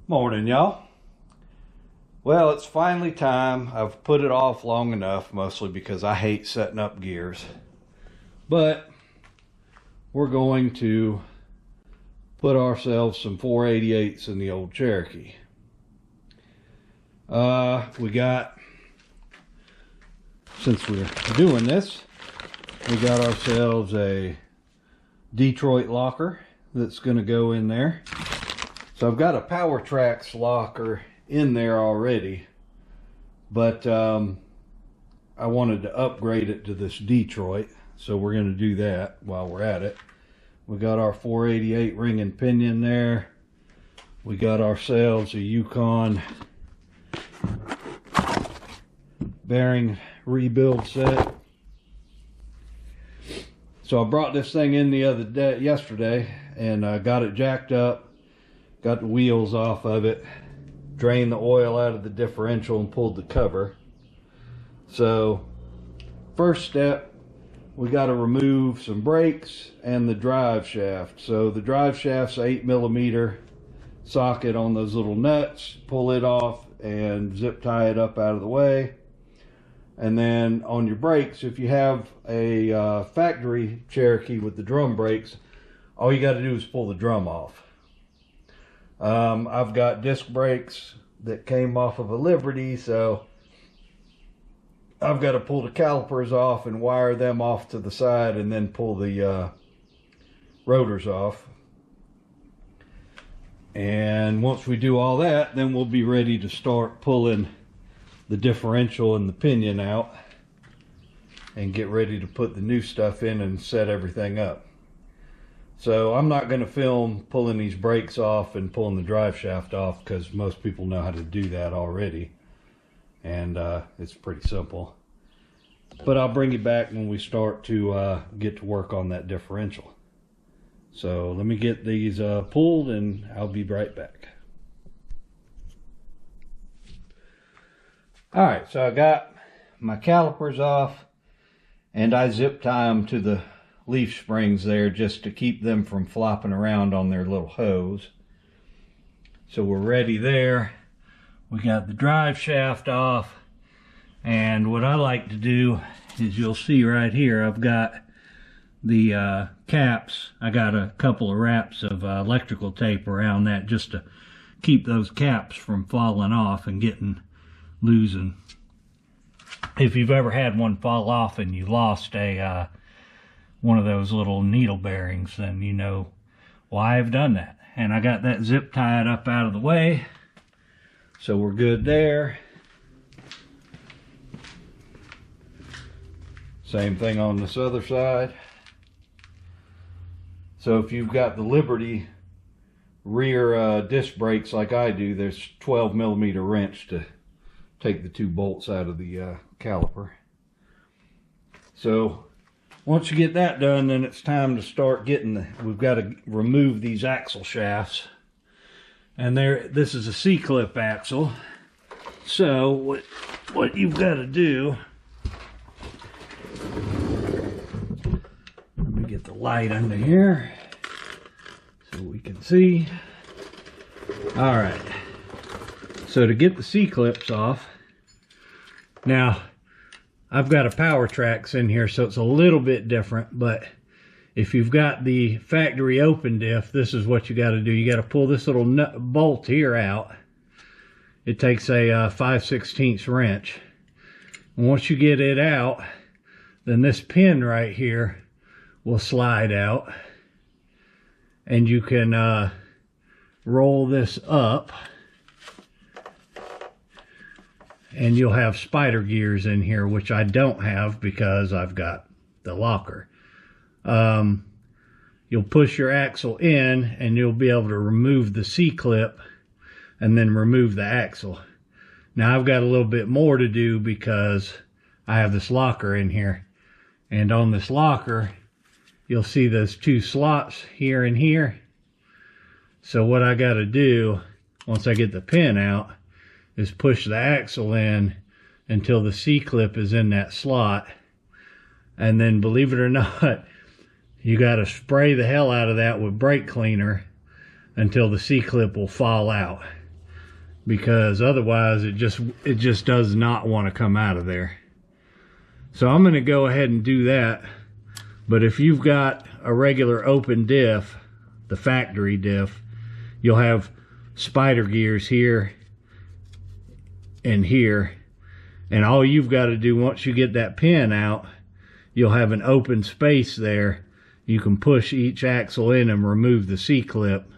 Morning, y'all. Well, it's finally time. I've put it off long enough, mostly because I hate setting up gears. But we're going to put ourselves some 488s in the old Cherokee. Since we're doing this, we got ourselves a Detroit locker that's going to go in there. So I've got a Powertrax locker in there already, but I wanted to upgrade it to this Detroit, so we're going to do that while we're at it. We got our 488 ring and pinion there. We got ourselves a Yukon bearing rebuild set. So I brought this thing in yesterday, and I got it jacked up. Got the wheels off of it, drained the oil out of the differential and pulled the cover. So first step, we got to remove some brakes and the drive shaft. So the drive shaft's 8mm socket on those little nuts. Pull it off and zip tie it up out of the way. And then on your brakes, if you have a factory Cherokee with the drum brakes, all you got to do is pull the drum off. I've got disc brakes that came off of a Liberty, so I've got to pull the calipers off and wire them off to the side and then pull the rotors off. And once we do all that, then we'll be ready to start pulling the differential and the pinion out and get ready to put the new stuff in and set everything up. So I'm not going to film pulling these brakes off and pulling the drive shaft off, because most people know how to do that already, and it's pretty simple. But I'll bring you back when we start to get to work on that differential. So let me get these pulled and I'll be right back. Alright, so I got my calipers off, and I zip tie them to the leaf springs there just to keep them from flopping around on their little hose. So we're ready there. We got the drive shaft off, and what I like to do is, you'll see right here, I've got the caps. I got a couple of wraps of electrical tape around that just to keep those caps from falling off and getting losing. If you've ever had one fall off and you lost a one of those little needle bearings, then you know why I've done that. And I got that zip tied up out of the way, so we're good there. Same thing on this other side. So if you've got the Liberty rear disc brakes like I do, there's 12mm wrench to take the two bolts out of the caliper. So once you get that done, then it's time to start getting we've got to remove these axle shafts. And this is a C-clip axle. So what you've got to do, let me get the light under here so we can see. All right. So to get the C-clips off, now I've got a Powertrax in here, so it's a little bit different, but if you've got the factory open diff, this is what you got to do. You got to pull this little bolt here out. It takes a 5/16 wrench. And once you get it out, then this pin right here will slide out, and you can roll this up, and you'll have spider gears in here, which I don't have because I've got the locker. You'll push your axle in, and you'll be able to remove the C-clip and then remove the axle. Now I've got a little bit more to do because I have this locker in here. And on this locker, you'll see those two slots here and here. So what I got to do, once I get the pin out, is push the axle in until the C-clip is in that slot. And then, believe it or not, you got to spray the hell out of that with brake cleaner until the C-clip will fall out. because otherwise it just does not want to come out of there. So I'm going to go ahead and do that. But if you've got a regular open diff, the factory diff, you'll have spider gears here and here, and all you've got to do once you get that pin out, you'll have an open space there. You can push each axle in and remove the C-clip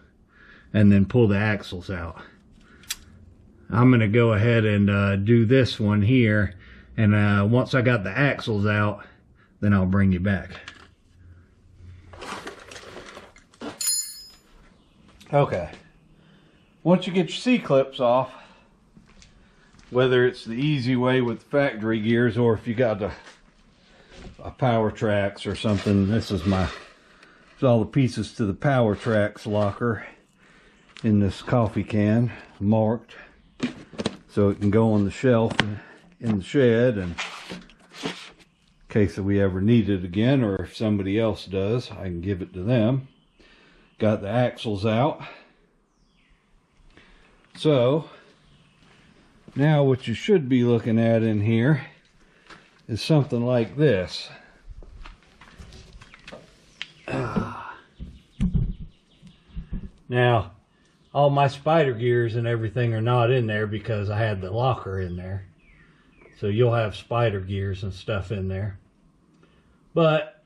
and then pull the axles out. I'm going to go ahead and do this one here, and once I got the axles out, then I'll bring you back. Okay, once you get your C-clips off, whether it's the easy way with factory gears or if you got a Powertrax or something, this is all the pieces to the Powertrax locker in this coffee can, marked, so it can go on the shelf in the shed, and in case that we ever need it again, or if somebody else does, I can give it to them. Got the axles out. So now what you should be looking at in here is something like this. Now all my spider gears and everything are not in there because I had the locker in there, so you'll have spider gears and stuff in there. But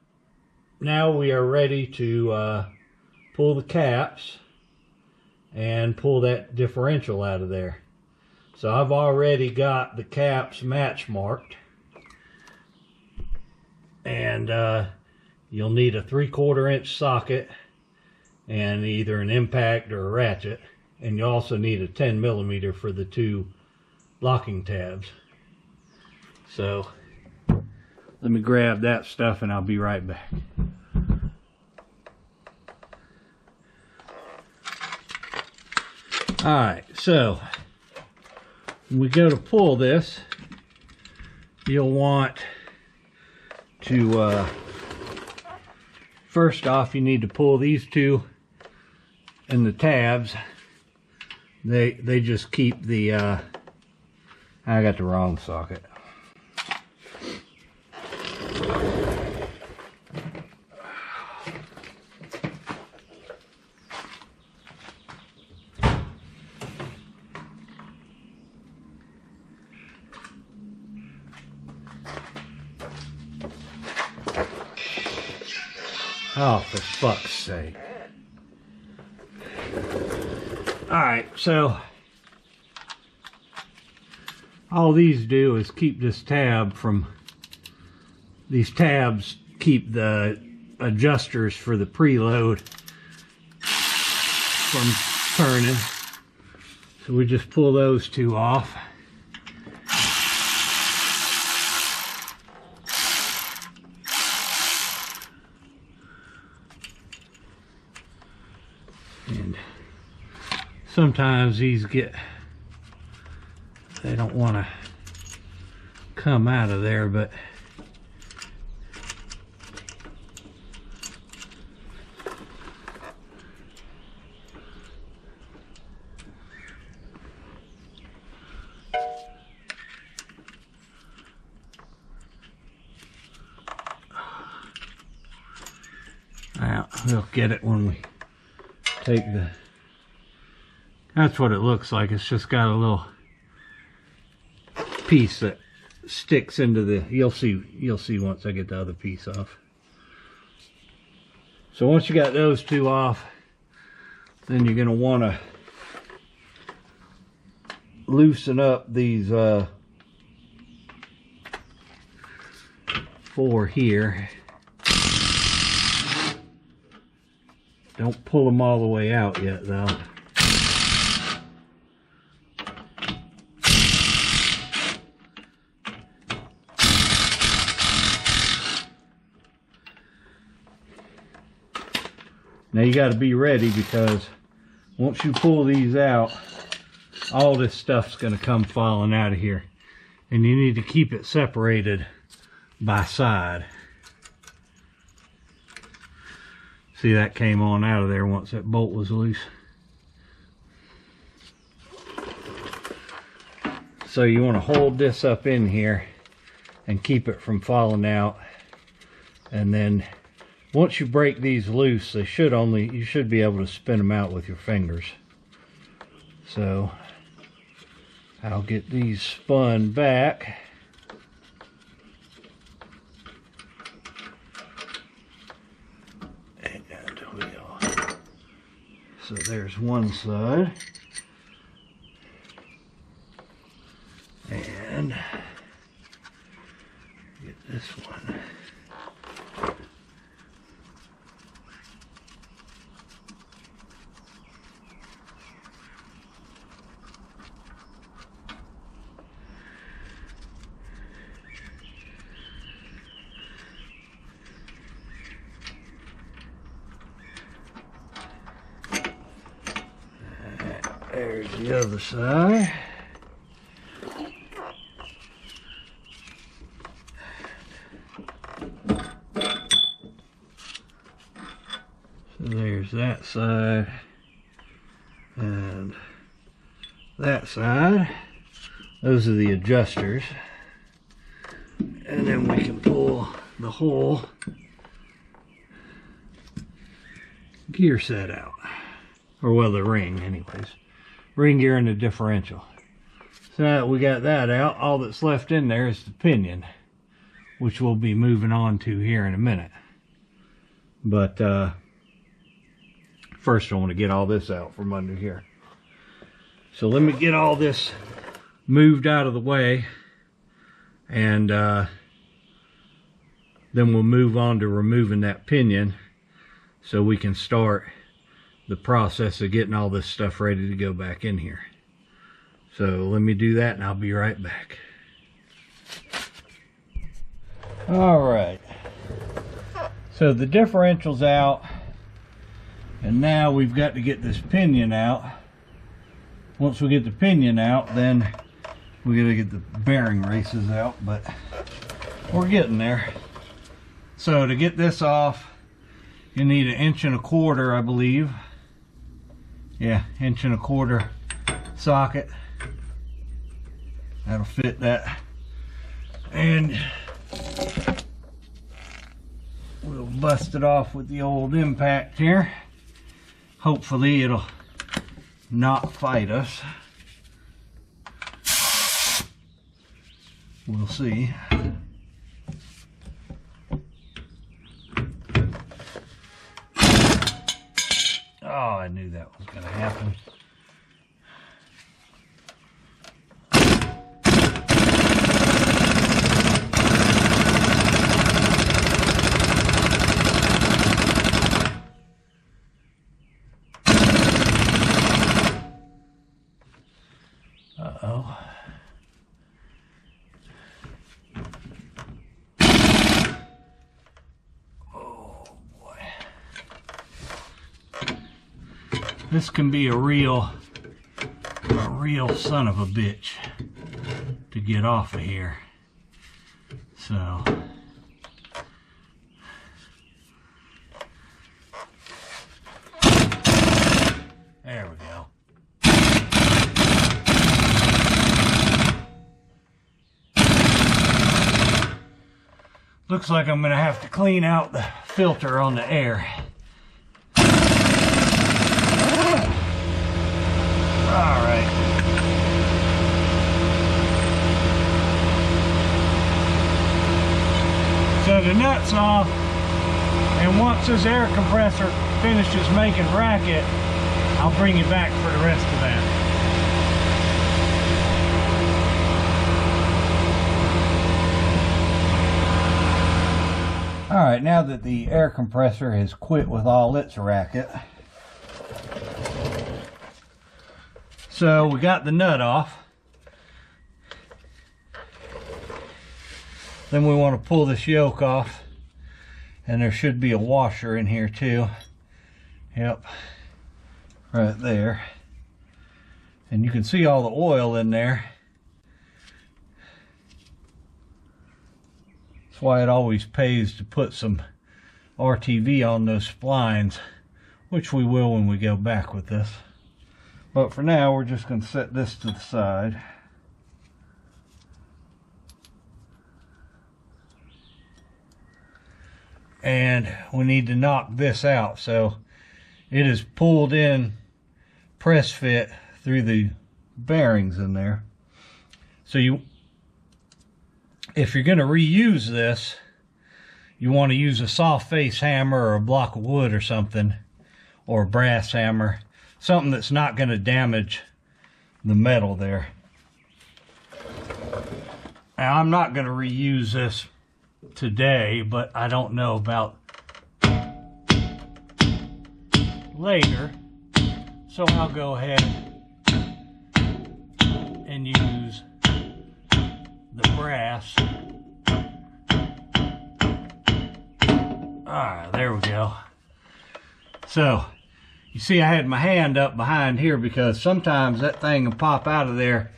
now we are ready to pull the caps and pull that differential out of there. So I've already got the caps match marked, and you'll need a 3/4 inch socket and either an impact or a ratchet, and you also need a 10 millimeter for the 2 locking tabs. So let me grab that stuff and I'll be right back. Alright, so when we go to pull this, you'll want to first off, you need to pull these two and the tabs. They just keep the I got the wrong socket. Oh, for fuck's sake. Alright, so all these do is keep this tab from, these tabs keep the adjusters for the preload from turning. So we just pull those two off. And sometimes these they don't want to come out of there, but we'll get it when we take the, that's what it looks like. It's just got a little piece that sticks into the, you'll see once I get the other piece off. So once you got those two off, then you're going to want to loosen up these 4 here. Don't pull them all the way out yet, though. Now you got to be ready, because once you pull these out, all this stuff's going to come falling out of here. And you need to keep it separated by side. See, that came on out of there once that bolt was loose. So you want to hold this up in here and keep it from falling out. And then once you break these loose, you should be able to spin them out with your fingers. So I'll get these spun back. So there's one side. And get this one. There's the other side. So there's that side and that side. Those are the adjusters. And then we can pull the whole gear set out. Or well, the ring anyways. Ring gear and the differential. So now that we got that out, all that's left in there is the pinion, which we'll be moving on to here in a minute. But first I want to get all this out from under here. So let me get all this moved out of the way, and then we'll move on to removing that pinion so we can start the process of getting all this stuff ready to go back in here. So let me do that and I'll be right back. All right, so the differential's out, and now we've got to get this pinion out. Once we get the pinion out, then we gotta get the bearing races out, but we're getting there. So to get this off, you need 1.25 inches, I believe. Yeah, 1.25 inch socket. That'll fit that. And we'll bust it off with the old impact here. Hopefully it'll not fight us. We'll see. Oh, I knew that was going to happen. Uh-oh. This can be a real son of a bitch to get off of here. So there we go. Looks like I'm gonna have to clean out the filter on the air. Alright. So the nut's off, and once this air compressor finishes making racket, I'll bring you back for the rest of that. Alright, now that the air compressor has quit with all its racket, so we got the nut off. Then we want to pull this yoke off, and there should be a washer in here too. Yep, right there. And you can see all the oil in there. That's why it always pays to put some RTV on those splines, which we will when we go back with this. But for now, we're just going to set this to the side. and we need to knock this out. So it is pulled in press fit through the bearings in there. So if you're going to reuse this, you want to use a soft face hammer or a block of wood or something, or a brass hammer, something that's not going to damage the metal there. Now, I'm not going to reuse this today, but I don't know about later, so I'll go ahead and use the brass. Alright, there we go. So you see I had my hand up behind here because sometimes that thing will pop out of there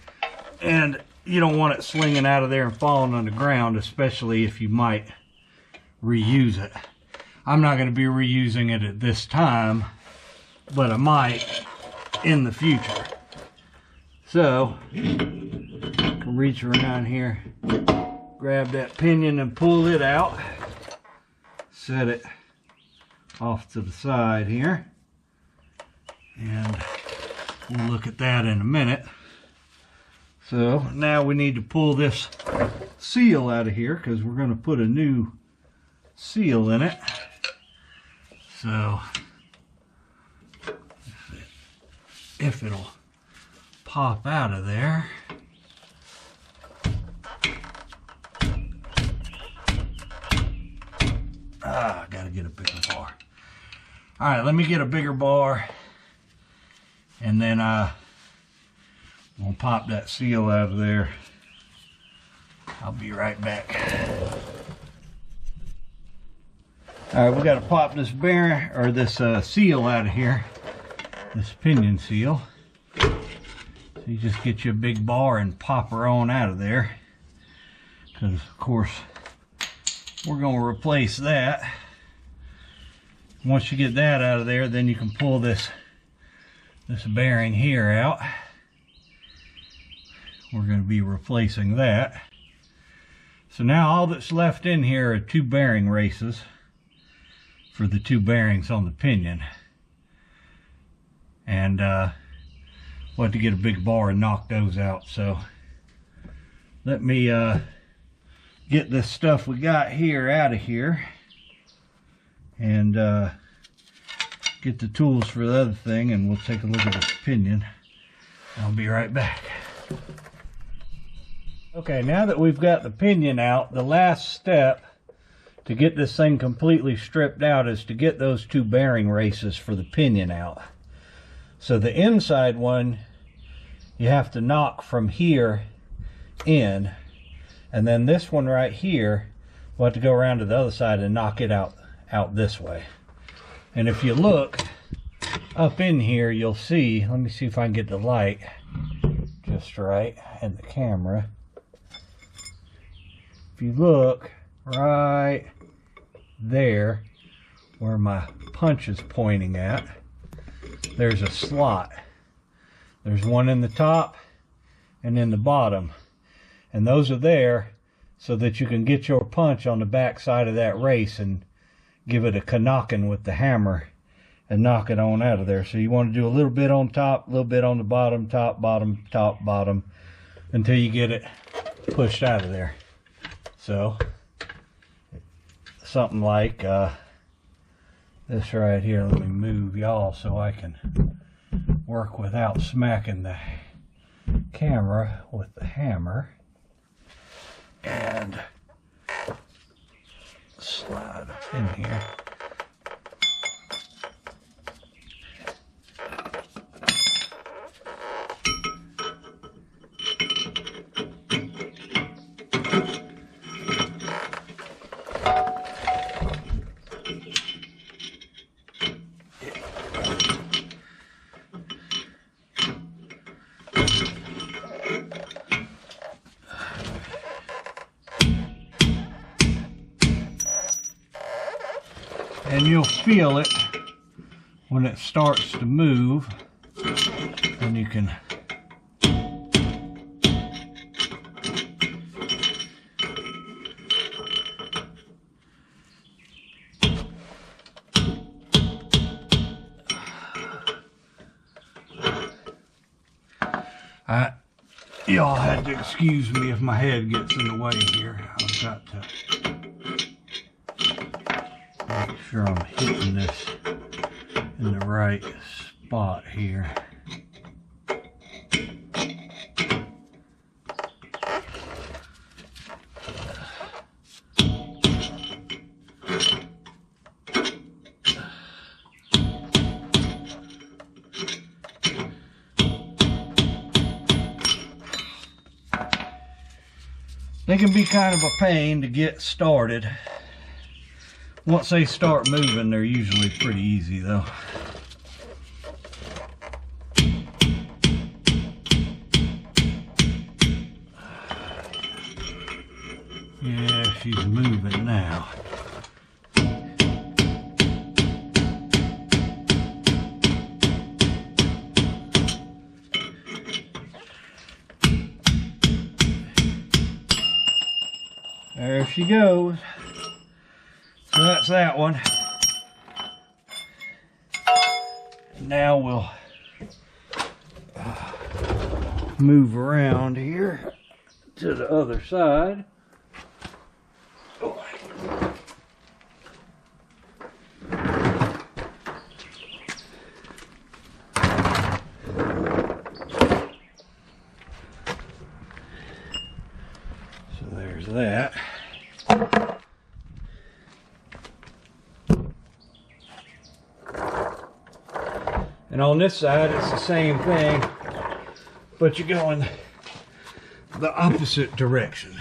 and you don't want it slinging out of there and falling on the ground, especially if you might reuse it. I'm not going to be reusing it at this time, but I might in the future. So I can reach around here, grab that pinion and pull it out, set it off to the side here, and we'll look at that in a minute. So now we need to pull this seal out of here because we're going to put a new seal in it. So if it'll pop out of there. I gotta get a bigger bar. All right, let me get a bigger bar, and then we'll pop that seal out of there. I'll be right back. All right, we got to pop this bearing or this seal out of here. This pinion seal. So you just get you a big bar and pop her on out of there. Because of course we're going to replace that. Once you get that out of there, then you can pull this bearing here out. We're going to be replacing that. So now all that's left in here are 2 bearing races for the 2 bearings on the pinion. And we'll have to get a big bar and knock those out. So let me get this stuff we got here out of here and get the tools for the other thing, and we'll take a look at this pinion. I'll be right back. Okay, now that we've got the pinion out, the last step to get this thing completely stripped out is to get those 2 bearing races for the pinion out. So the inside one you have to knock from here in, and then this one right here we'll have to go around to the other side and knock it out this way. And if you look up in here, you'll see, let me see if I can get the light just right and the camera. If you look right there where my punch is pointing at, there's a slot. There's one in the top and in the bottom, and those are there so that you can get your punch on the back side of that race and give it a knocking with the hammer and knock it on out of there. So you want to do a little bit on top, a little bit on the bottom, top, bottom, top, bottom, until you get it pushed out of there. So something like this right here. Let me move y'all so I can work without smacking the camera with the hammer. And slide in here. And you'll feel it when it starts to move, and you can Y'all had to excuse me if my head gets in the way here. I've got to make sure I'm hitting this in the right spot here. They can be kind of a pain to get started. Once they start moving, they're usually pretty easy though. Yeah, she's moving now. There she goes. So that's that one. Now we'll move around here to the other side. So there's that. And on this side, it's the same thing, but you're going the opposite direction.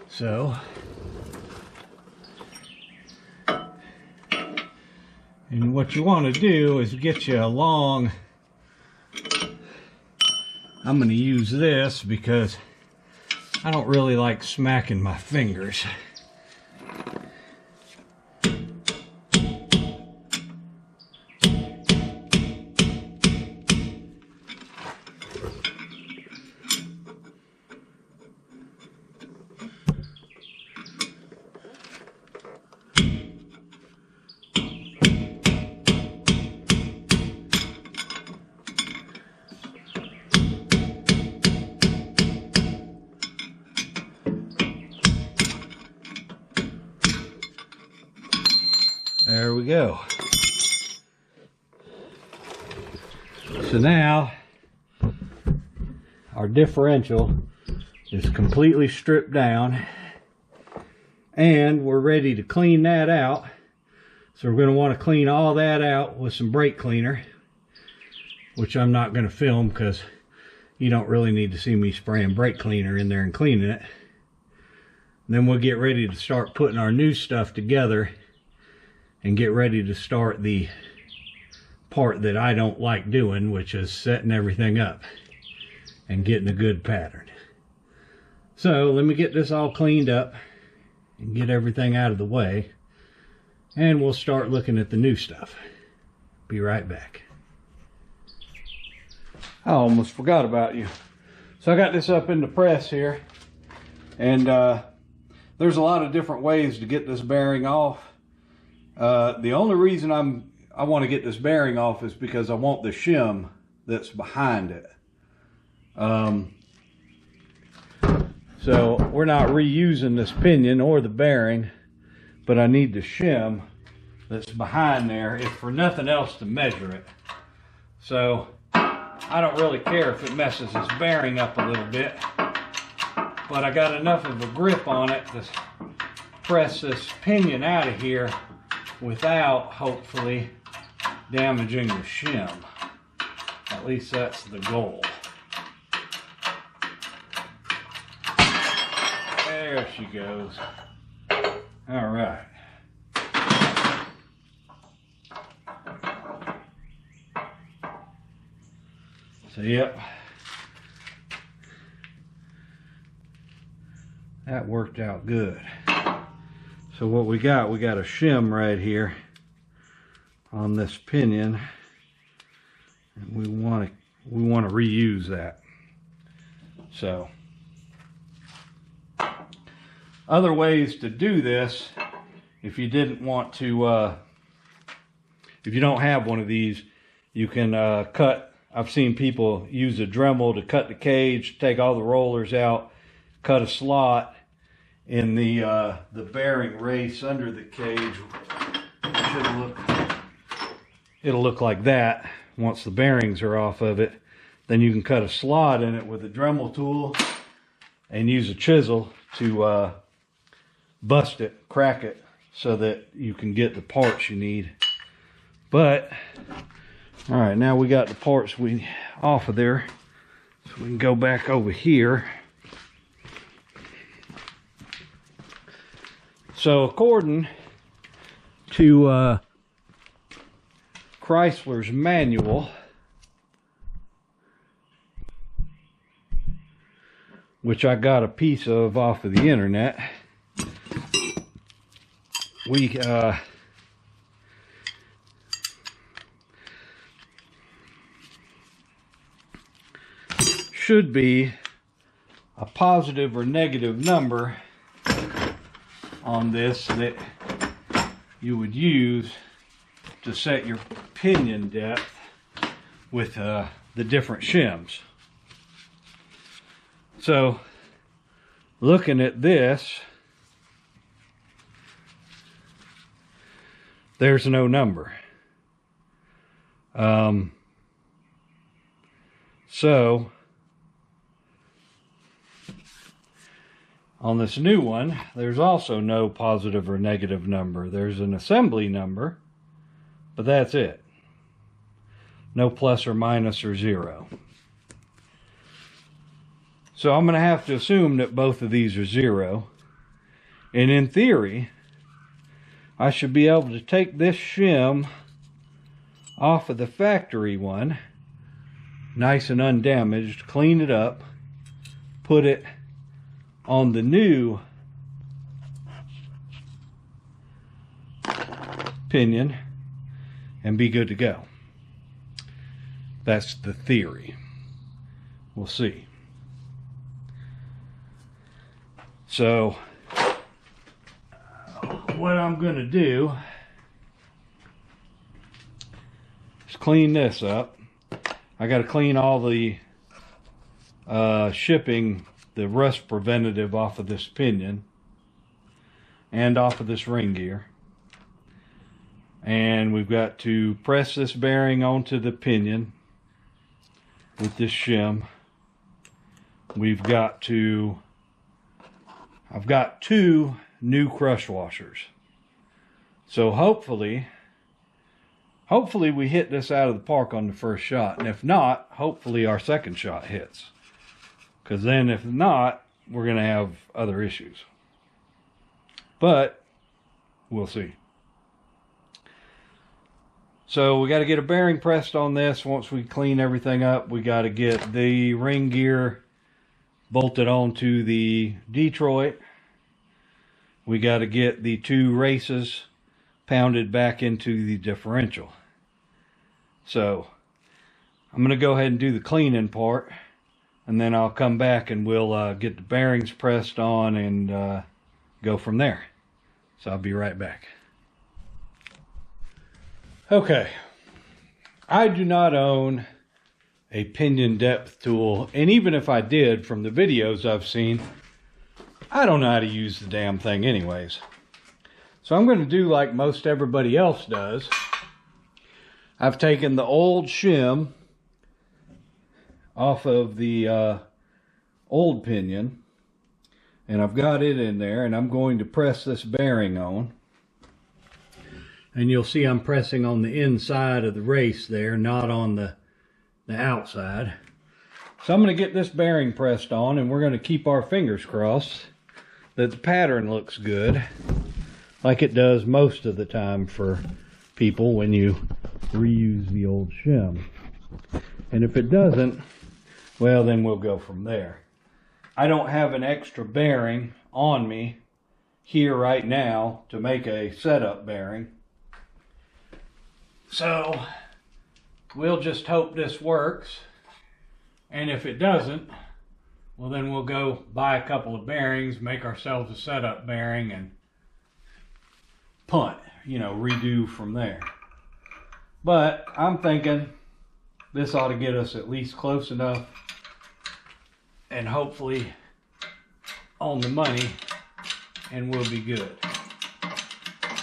So, and what you want to do is get you a long, I'm going to use this because I don't really like smacking my fingers. There we go. So now our differential is completely stripped down and we're ready to clean that out. So we're going to want to clean all that out with some brake cleaner, which I'm not going to film because you don't really need to see me spraying brake cleaner in there and cleaning it. Then we'll get ready to start putting our new stuff together and get ready to start the part that I don't like doing, which is setting everything up and getting a good pattern. So let me get this all cleaned up and get everything out of the way, and we'll start looking at the new stuff. Be right back. I almost forgot about you. So I got this up in the press here, and there's a lot of different ways to get this bearing off. The only reason I want to get this bearing off is because I want the shim that's behind it. So we're not reusing this pinion or the bearing, but I need the shim that's behind there, if for nothing else, to measure it. So I don't really care if it messes this bearing up a little bit, but I got enough of a grip on it to press this pinion out of here without, hopefully, damaging the shim. At least that's the goal. There she goes. All right. So, yep. That worked out good. So what we got a shim right here on this pinion, and we want to reuse that. So other ways to do this, if you didn't want to, if you don't have one of these, you can cut I've seen people use a Dremel to cut the cage, take all the rollers out, cut a slot in the bearing race under the cage. It'll look like that once the bearings are off of it. Then you can cut a slot in it with a Dremel tool and use a chisel to bust it, crack it, so that you can get the parts you need. But all right, now we got the parts off of there, so we can go back over here. So according to Chrysler's manual, which I got a piece of off of the internet, we should be a positive or negative number on this that you would use to set your pinion depth with the different shims. So looking at this, there's no number. So on this new one, there's also no positive or negative number. There's an assembly number, but that's it. No plus or minus or zero. So I'm going to have to assume that both of these are zero. And in theory, I should be able to take this shim off of the factory one, nice and undamaged, clean it up, put it on the new pinion, and be good to go. That's the theory. We'll see. So what I'm going to do is clean this up. I got to clean all the shipping, the rust preventative off of this pinion and off of this ring gear. And we've got to press this bearing onto the pinion with this shim. We've got to, I've got 2 new crush washers. So hopefully we hit this out of the park on the first shot. And if not, hopefully our second shot hits. Because then if not, we're going to have other issues. But we'll see. So we got to get a bearing pressed on this. Once we clean everything up, we got to get the ring gear bolted onto the Detroit. We got to get the 2 races pounded back into the differential. So I'm going to go ahead and do the cleaning part. And then I'll come back and we'll get the bearings pressed on and go from there. So I'll be right back. Okay. I do not own a pinion depth tool. And even if I did, from the videos I've seen, I don't know how to use the damn thing anyways. So I'm going to do like most everybody else does. I've taken the old shim off of the old pinion, and I've got it in there, and I'm going to press this bearing on. And you'll see I'm pressing on the inside of the race there, not on the outside. So I'm going to get this bearing pressed on, and we're going to keep our fingers crossed that the pattern looks good, like it does most of the time for people when you reuse the old shim. And if it doesn't, well, then we'll go from there. I don't have an extra bearing on me here right now to make a setup bearing. So we'll just hope this works. And if it doesn't, well, then we'll go buy a couple of bearings, make ourselves a setup bearing, and punt, you know, redo from there. But I'm thinking this ought to get us at least close enough and hopefully on the money, and we'll be good.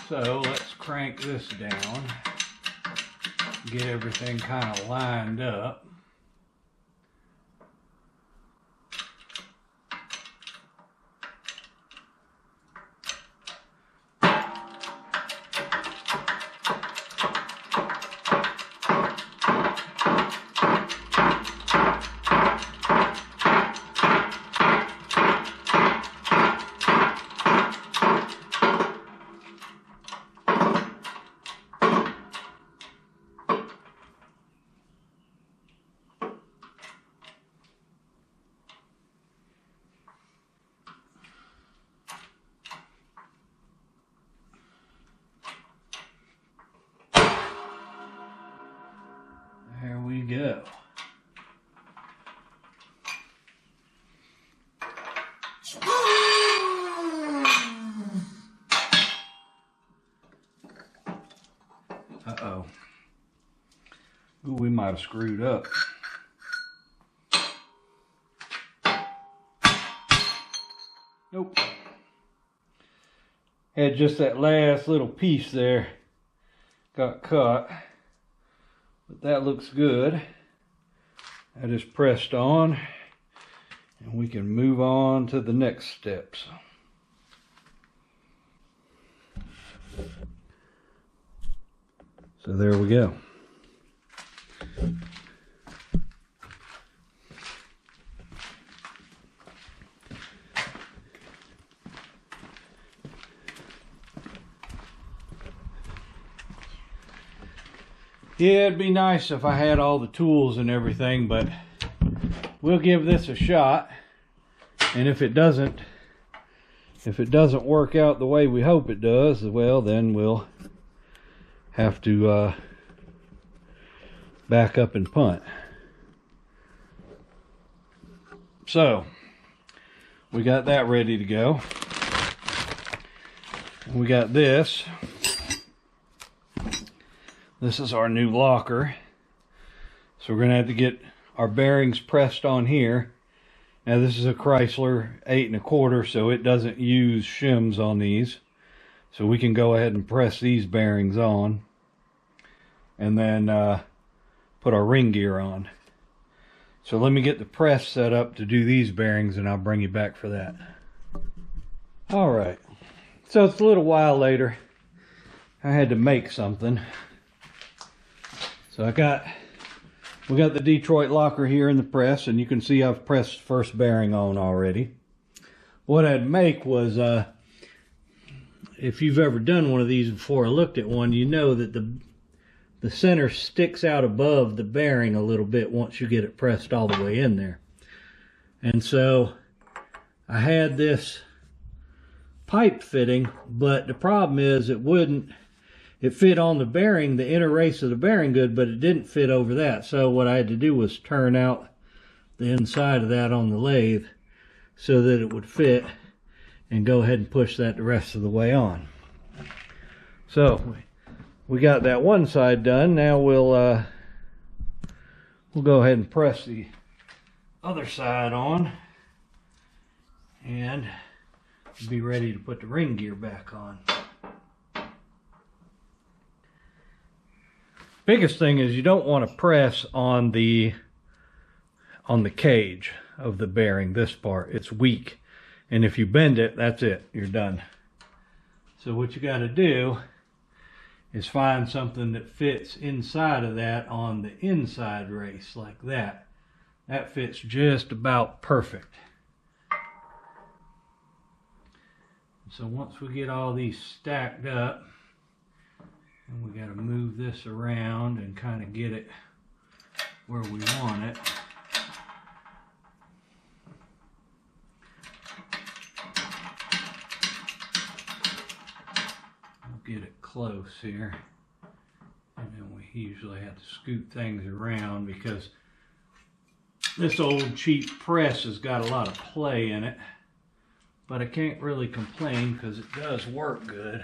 So let's crank this down, get everything kind of lined up. There we go. Uh-oh. Ooh, we might have screwed up. Nope. Had just that last little piece there got caught. But that looks good. That is pressed on, and we can move on to the next steps. So there we go. Yeah, it'd be nice if I had all the tools and everything, but we'll give this a shot. And if it doesn't work out the way we hope it does, well, then we'll have to back up and punt. So we got that ready to go. And we got this. This is our new locker. So we're going to have to get our bearings pressed on here. Now this is a Chrysler 8 1/4, so it doesn't use shims on these. So we can go ahead and press these bearings on. And then put our ring gear on. So let me get the press set up to do these bearings, and I'll bring you back for that. Alright. So it's a little while later. I had to make something. So we got the Detroit locker here in the press, and you can see I've pressed the first bearing on already. What I'd make was, if you've ever done one of these before or looked at one, you know that the center sticks out above the bearing a little bit once you get it pressed all the way in there. And so I had this pipe fitting, but the problem is it fit on the bearing, the inner race of the bearing good, but it didn't fit over that. So what I had to do was turn out the inside of that on the lathe so that it would fit, and go ahead and push that the rest of the way on. So we got that one side done. Now we'll go ahead and press the other side on and be ready to put the ring gear back on. Biggest thing is you don't want to press on the cage of the bearing, this part. It's weak, and if you bend it, that's it, you're done. So what you got to do is find something that fits inside of that on the inside race, like that. That fits just about perfect. So once we get all these stacked up, and we got to move this around and kind of get it where we want it. We'll get it close here. And then we usually have to scoot things around because this old cheap press has got a lot of play in it. But I can't really complain because it does work good.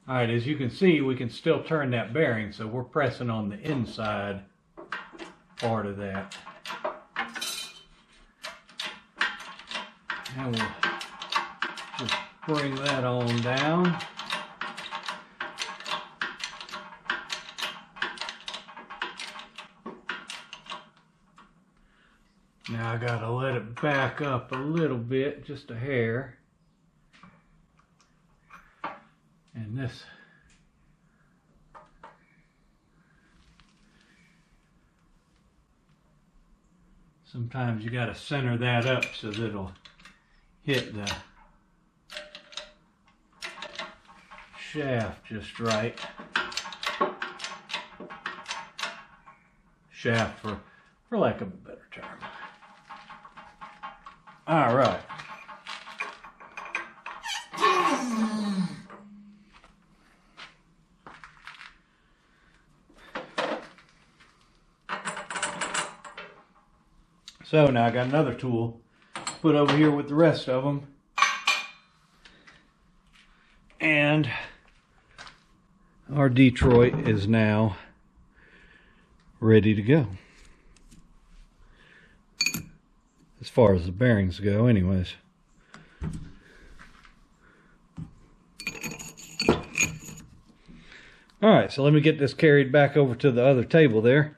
All right, as you can see, we can still turn that bearing, so we're pressing on the inside part of that. And we'll just bring that on down. Now I gotta let it back up a little bit, just a hair. And this, sometimes you gotta center that up so that it'll hit the shaft just right. Shaft for lack of a better term. All right. So now I got another tool put over here with the rest of them. And our Detroit is now ready to go. As far as the bearings go, anyways. Alright, so let me get this carried back over to the other table there.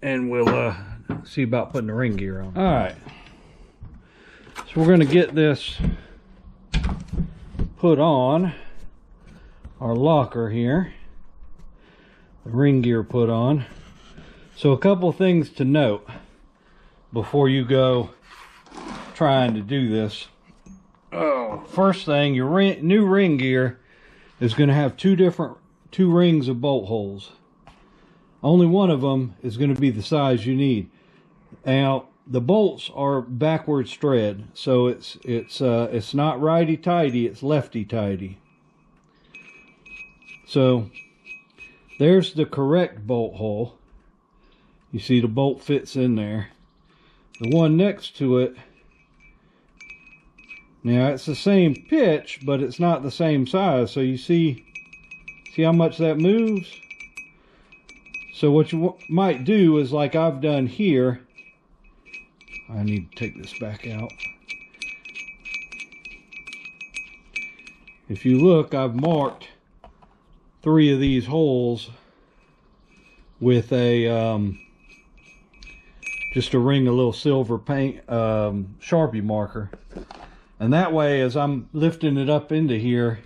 And we'll see about putting the ring gear on. Alright. So we're going to get this put on our locker here. The ring gear put on. So a couple of things to note before you go trying to do this. First thing, your new ring gear is going to have two rings of bolt holes. Only one of them is going to be the size you need. Now the bolts are backwards thread, so it's not righty tighty, it's lefty tighty. So there's the correct bolt hole. You see the bolt fits in there. The one next to it, now it's the same pitch, but it's not the same size. So you see how much that moves? So what you might do is, like I've done here, I need to take this back out. If you look, I've marked 3 of these holes with a just a ring of little silver paint Sharpie marker, and that way as I'm lifting it up into here,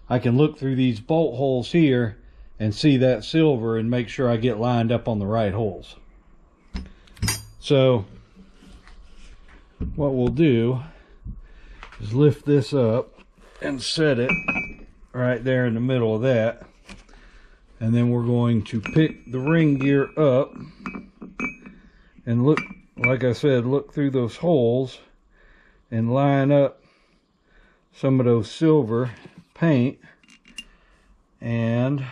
I can look through these bolt holes here and see that silver and make sure I get lined up on the right holes. So what we'll do is lift this up and set it right there in the middle of that, and then we're going to pick the ring gear up and look, like I said, look through those holes and line up some of those silver paint and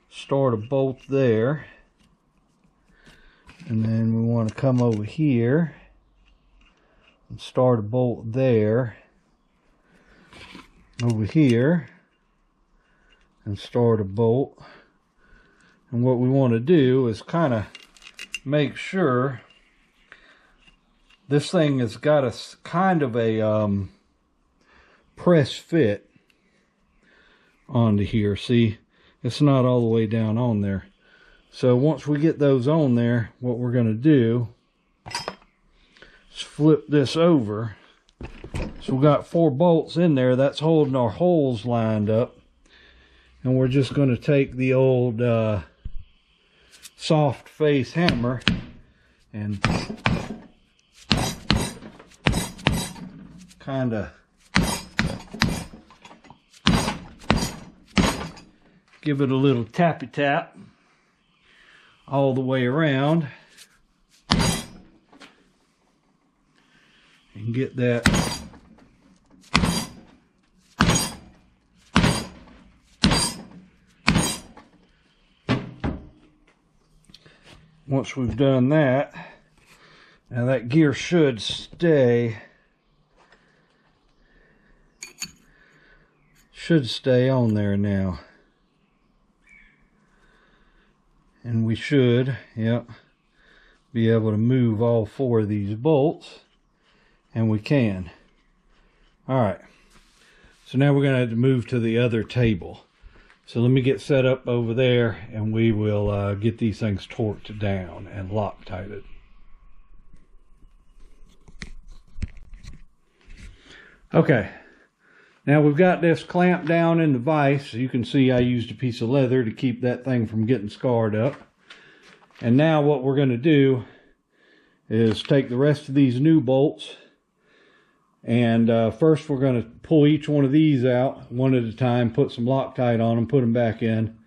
start a bolt there. And then we want to come over here and start a bolt there, over here, and start a bolt. And what we want to do is kind of make sure this thing has got a kind of a press fit onto here. See, it's not all the way down on there. So once we get those on there, what we're going to do is flip this over. So we got 4 bolts in there. That's holding our holes lined up. And we're just going to take the old soft face hammer and kind of give it a little tappy tap all the way around and get that once we've done that. Now that gear should should stay on there now. And we should, yep, be able to move all 4 of these bolts. And we can. Alright. So now we're going to have to move to the other table. So let me get set up over there and we will get these things torqued down and Loctited. Okay. Now we've got this clamped down in the vise. You can see I used a piece of leather to keep that thing from getting scarred up. And now what we're going to do is take the rest of these new bolts. And first we're going to pull each one of these out one at a time, put some Loctite on them, put them back in,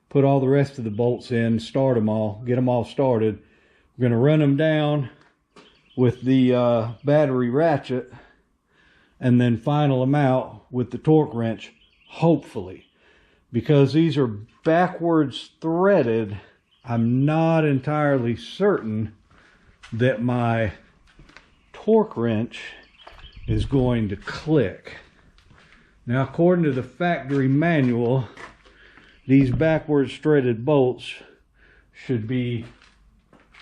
put all the rest of the bolts in, start them all, get them all started. We're going to run them down with the battery ratchet and then final them out with the torque wrench, hopefully. Because these are backwards threaded, I'm not entirely certain that my torque wrench is going to click. Now, according to the factory manual, these backwards threaded bolts should be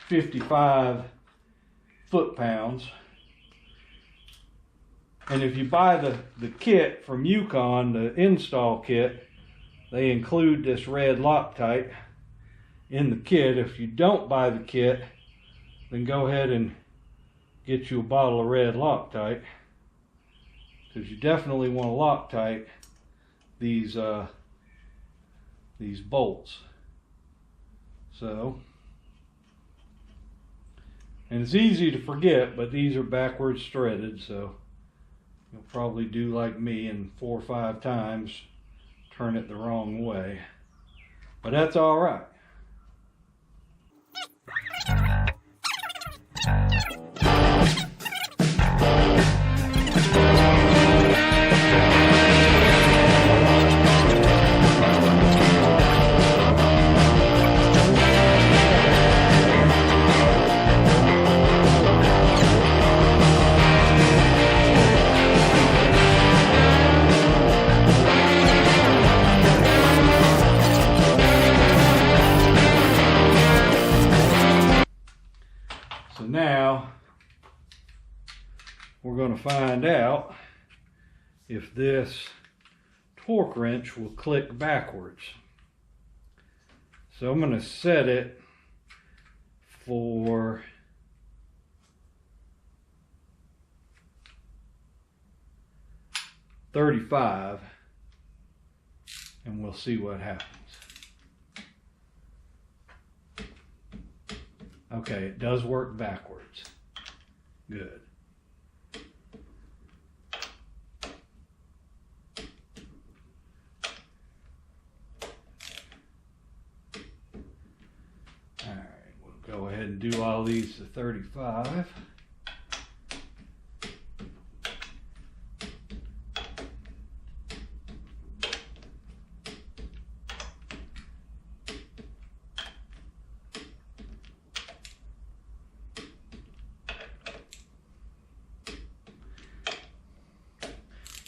55 foot-pounds. And if you buy the kit from Yukon, the install kit, they include this red Loctite in the kit. If you don't buy the kit, then go ahead and get you a bottle of red Loctite, because you definitely want to Loctite these bolts. So, and it's easy to forget, but these are backwards threaded, so you'll probably do like me and 4 or 5 times turn it the wrong way, but that's all right. Now we're going to find out if this torque wrench will click backwards. So I'm going to set it for 35 and we'll see what happens. Okay, it does work backwards. Good. All right, we'll go ahead and do all these to 35.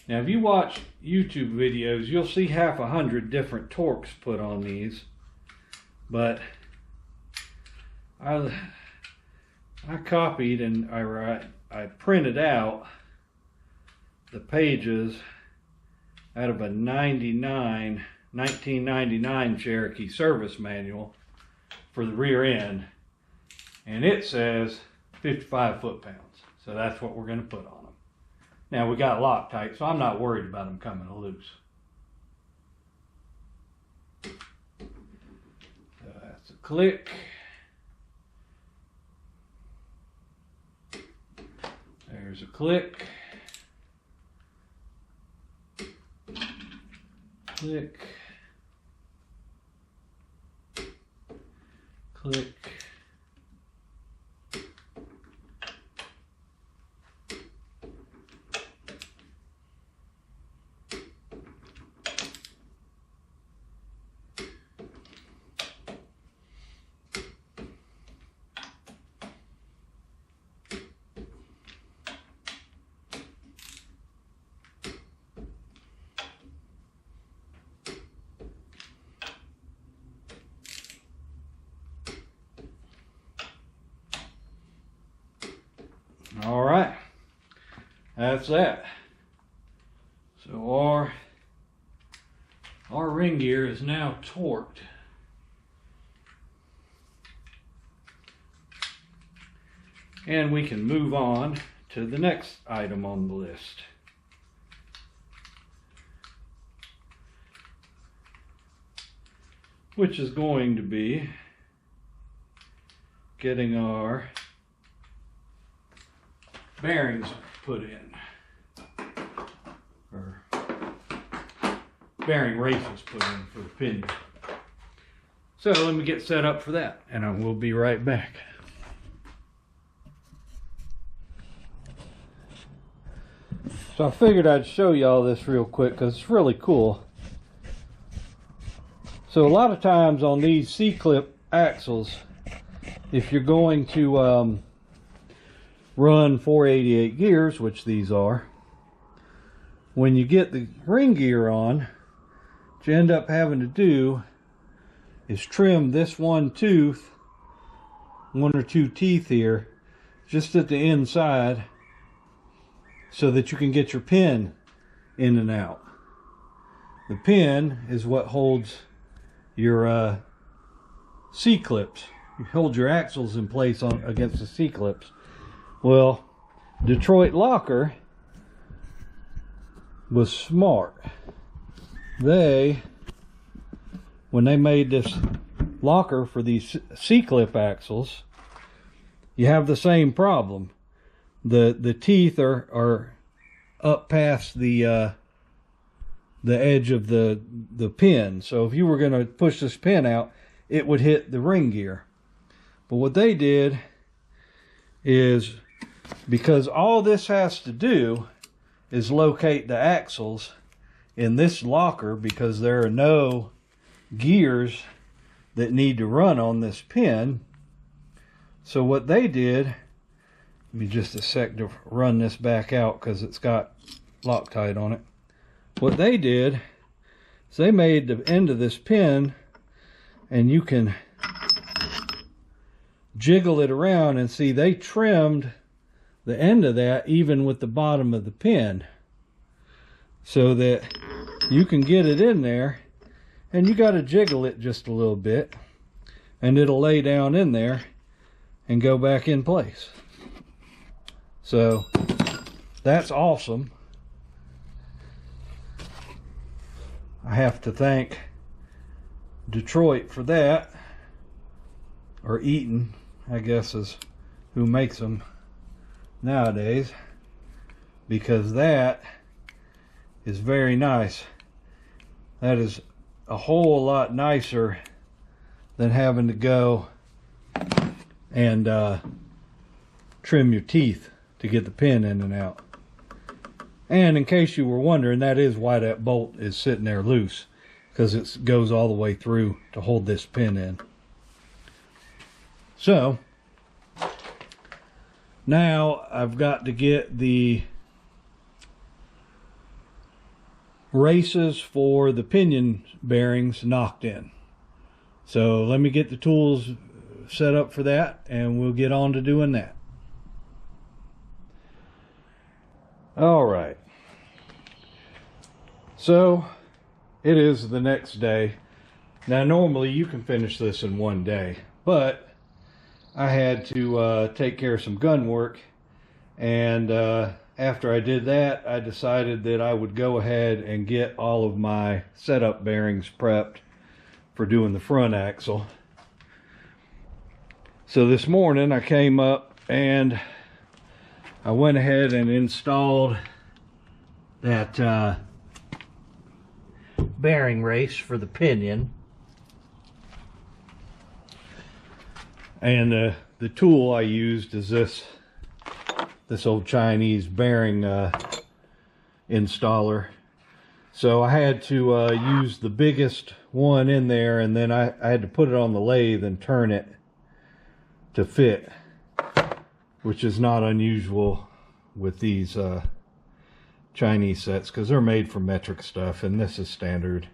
Now, if you watch YouTube videos, you'll see 100 different torques put on these, but I copied and I printed out the pages out of a 1999 Cherokee service manual for the rear end, and it says 55 foot-pounds. So that's what we're going to put on them. Now we got Loctite, so I'm not worried about them coming loose. So that's a click. There's a click. Click. Click. that's that. So our ring gear is now torqued. And we can move on to the next item on the list. Which is going to be getting our bearings put in. Or bearing races put in for the pinion. So let me get set up for that, and I will be right back. So I figured I'd show y'all this real quick because it's really cool. So a lot of times on these C-clip axles, if you're going to run 488 gears, which these are, when you get the ring gear on, what you end up having to do is trim this one tooth, one or two teeth here, just at the inside, so that you can get your pin in and out. The pin is what holds your C-clips. You hold your axles in place against the C-clips. Well, Detroit Locker was smart. When they made this locker for these C-clip axles, you have the same problem. The teeth are up past the edge of the pin. So if you were going to push this pin out, it would hit the ring gear. But what they did is, because all this has to do is locate the axles in this locker, because there are no gears that need to run on this pin. So what they did, give me just a sec to run this back out because it's got Loctite on it. What they did is they made the end of this pin, and you can jiggle it around and see they trimmed the end of that even with the bottom of the pin, so that you can get it in there, and you got to jiggle it just a little bit and it'll lay down in there and go back in place. So that's awesome. I have to thank Detroit for that, or Eaton, I guess, is who makes them nowadays, because that is very nice. That is a whole lot nicer than having to go and trim your teeth to get the pin in and out. And in case you were wondering, that is why that bolt is sitting there loose, because it goes all the way through to hold this pin in. So now I've got to get the races for the pinion bearings knocked in. So let me get the tools set up for that, and we'll get on to doing that. All right. So it is the next day. Now normally you can finish this in one day, but I had to take care of some gun work, and after I did that, I decided that I would go ahead and get all of my setup bearings prepped for doing the front axle. So this morning I came up and I went ahead and installed that bearing race for the pinion. And the tool I used is this old Chinese bearing installer. So I had to use the biggest one in there, and then I had to put it on the lathe and turn it to fit, which is not unusual with these Chinese sets, because they're made for metric stuff, and this is standard.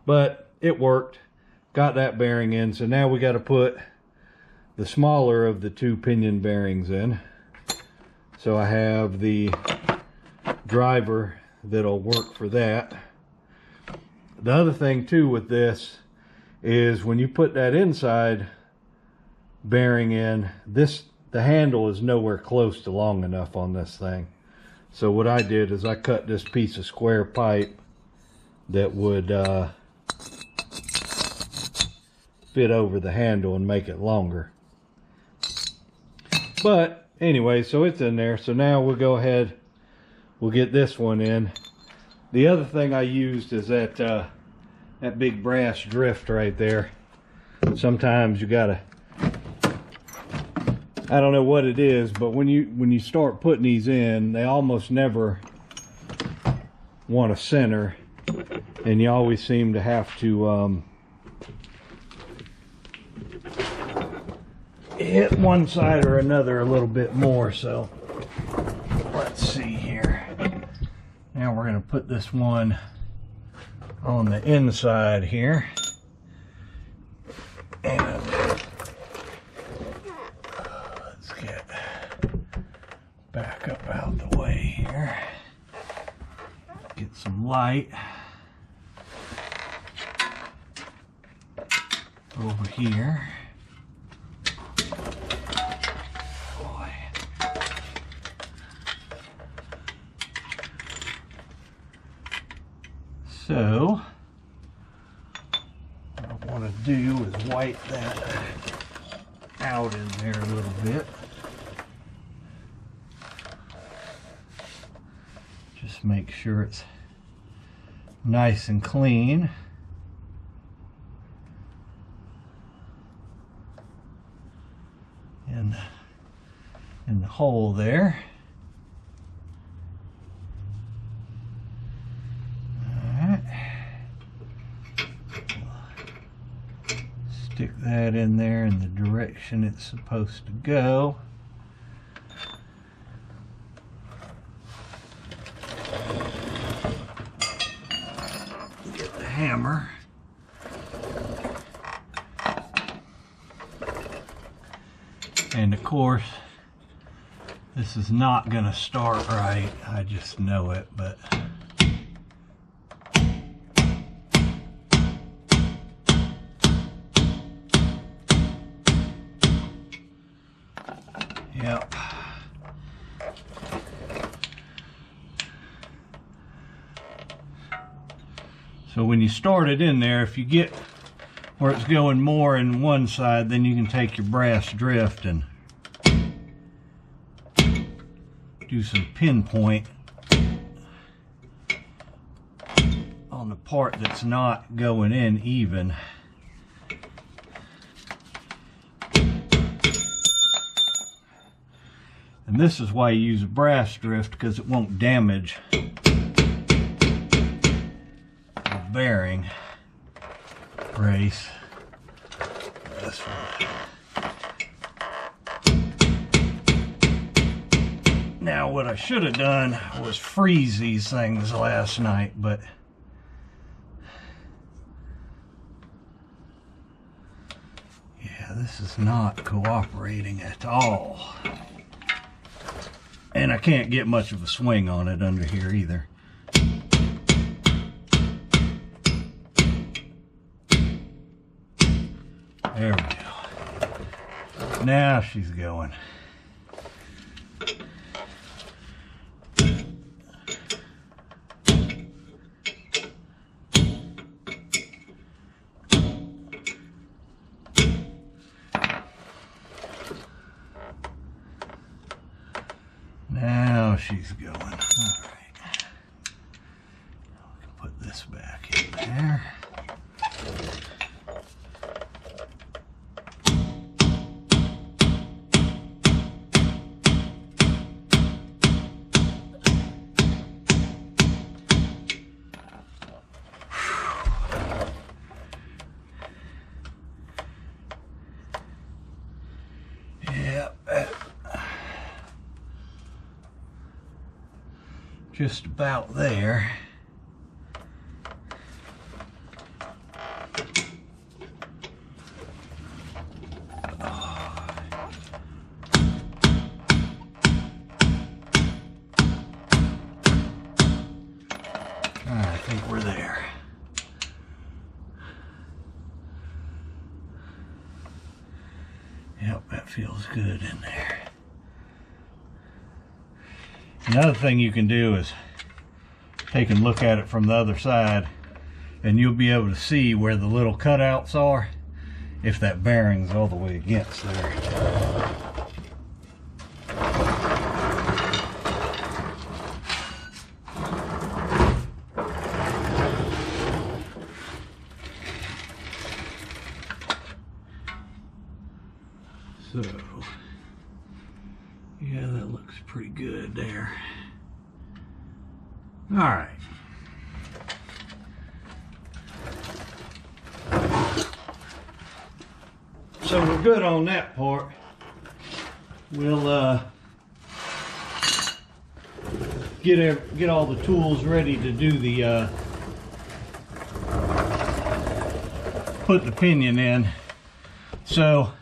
But it worked. Got that bearing in, so now we got to put the smaller of the two pinion bearings in. So I have the driver that'll work for that. The other thing too with this is when you put that inside bearing in, the handle is nowhere close to long enough on this thing. So what I did is I cut this piece of square pipe that would fit over the handle and make it longer. But anyway, so it's in there. So now we'll go ahead, we'll get this one in. The other thing I used is that big brass drift right there. Sometimes you gotta, I don't know what it is, but when you start putting these in, they almost never want to center, and you always seem to have to hit one side or another a little bit more. So let's see here. Now we're going to put this one on the inside here, and let's get back up out the way here, get some light over here. Boy. So what I want to do is wipe that out in there a little bit. Just make sure it's nice and clean. In the hole there. Alright. Stick that in there in the direction it's supposed to go. Get the hammer. And of course, this is not going to start right. I just know it, but yep. So when you start it in there, if you get where it's going more in one side, then you can take your brass drift and do some pinpoint on the part that's not going in even. And this is why you use a brass drift, because it won't damage the bearing brace. This one. Now what I should have done was freeze these things last night, but yeah, this is not cooperating at all. And I can't get much of a swing on it under here either. There we go. Now she's going. Now she's going. All right. We can put this back in there. Just about there. think we're there. Yep, that feels good in there. Another thing you can do is take a look at it from the other side, and you'll be able to see where the little cutouts are if that bearing's all the way against there. So, yeah, that looks pretty good there. All right. So we're good on that part. We'll get all the tools ready to do the put the pinion in. So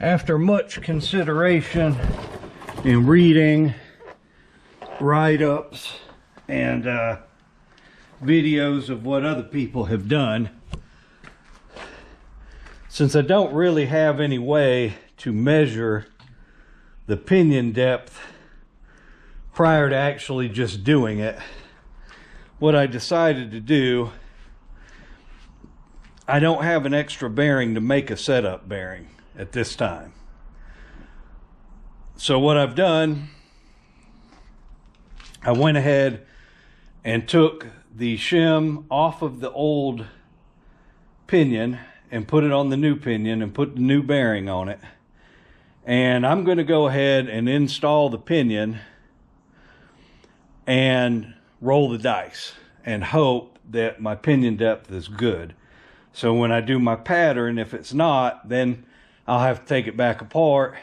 after much consideration and reading write-ups and videos of what other people have done, since I don't really have any way to measure the pinion depth prior to actually just doing it, what I decided to do, I don't have an extra bearing to make a setup bearing at this time. So what I've done, I went ahead and took the shim off of the old pinion and put it on the new pinion and put the new bearing on it. And I'm going to go ahead and install the pinion and roll the dice and hope that my pinion depth is good. So when I do my pattern, if it's not, then I'll have to take it back apart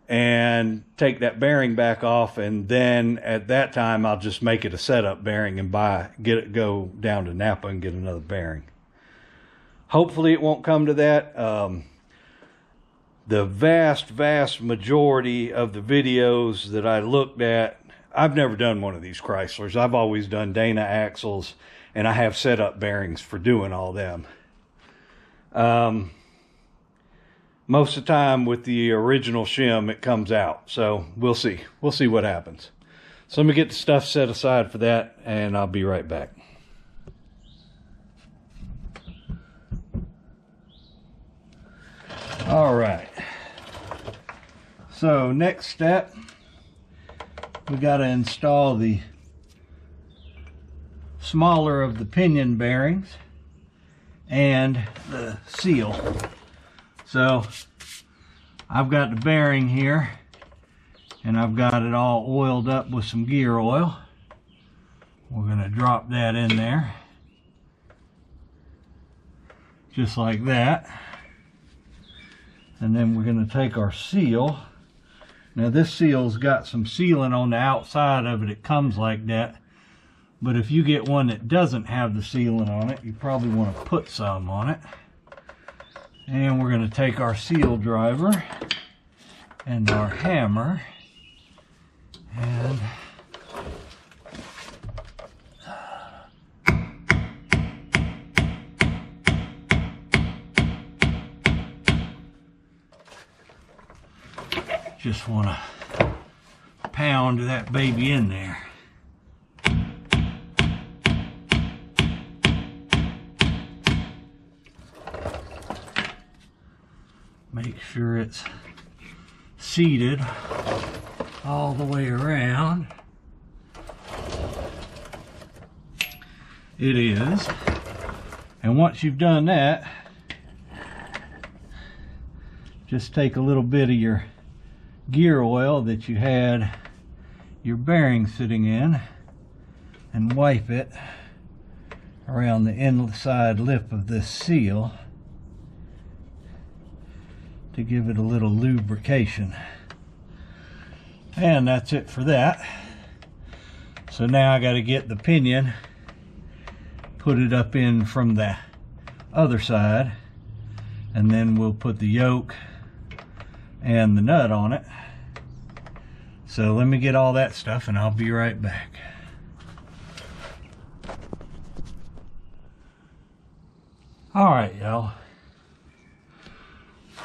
and take that bearing back off, and then at that time I'll just make it a setup bearing and go down to Napa and get another bearing. Hopefully it won't come to that. The vast majority of the videos that I looked at, I've never done one of these Chryslers. I've always done Dana axles, and I have setup bearings for doing all them. Most of the time with the original shim, it comes out. So we'll see. We'll see what happens. So let me get the stuff set aside for that, and I'll be right back. All right. So next step, we got to install the smaller of the pinion bearings and the seal. So I've got the bearing here, and I've got it all oiled up with some gear oil. We're going to drop that in there just like that, and then we're going to take our seal. Now this seal's got some sealing on the outside of it. It comes like that, but if you get one that doesn't have the sealing on it, you probably want to put some on it. And we're going to take our seal driver and our hammer and just want to pound that baby in there. Make sure it's seated all the way around. It is. And once you've done that, just take a little bit of your gear oil that you had your bearing sitting in and wipe it around the inside lip of this seal to give it a little lubrication. And that's it for that. So now I got to get the pinion, put it up in from the other side, and then we'll put the yoke and the nut on it. So let me get all that stuff and I'll be right back. All right, y'all.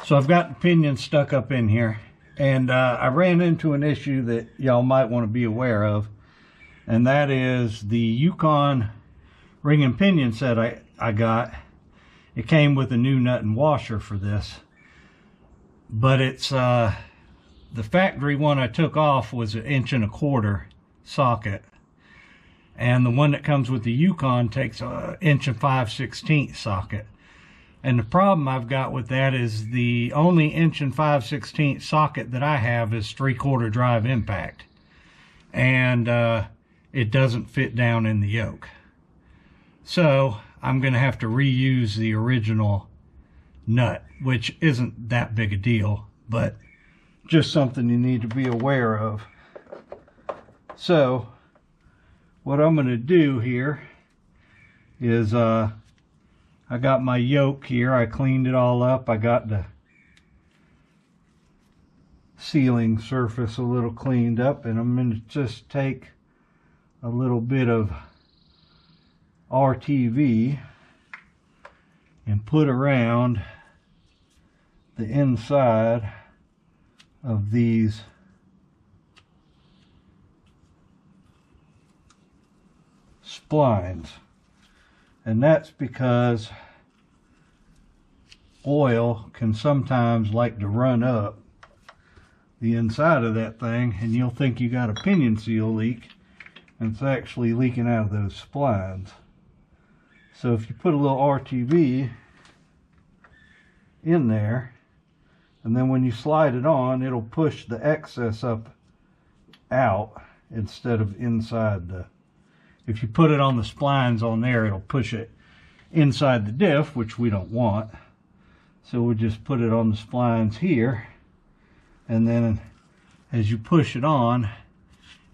So I've got the pinion stuck up in here, and I ran into an issue that y'all might want to be aware of, and that is the Yukon ring and pinion set I got. It came with a new nut and washer for this, but it's the factory one I took off was 1.25 inch socket, and the one that comes with the Yukon takes 1 5/16 inch socket. And the problem I've got with that is the only 1 5/16 inch socket that I have is 3/4 drive impact, and it doesn't fit down in the yoke. So I'm going to have to reuse the original nut, which isn't that big a deal, but just something you need to be aware of. So what I'm going to do here is I got my yoke here. I cleaned it all up. I got the sealing surface a little cleaned up, and I'm going to just take a little bit of RTV and put around the inside of these splines. And that's because oil can sometimes like to run up the inside of that thing, and you'll think you got a pinion seal leak, and it's actually leaking out of those splines. So if you put a little RTV in there, and then when you slide it on, it'll push the excess up out instead of inside the... If you put it on the splines on there, it'll push it inside the diff, which we don't want. So we'll just put it on the splines here, and then as you push it on,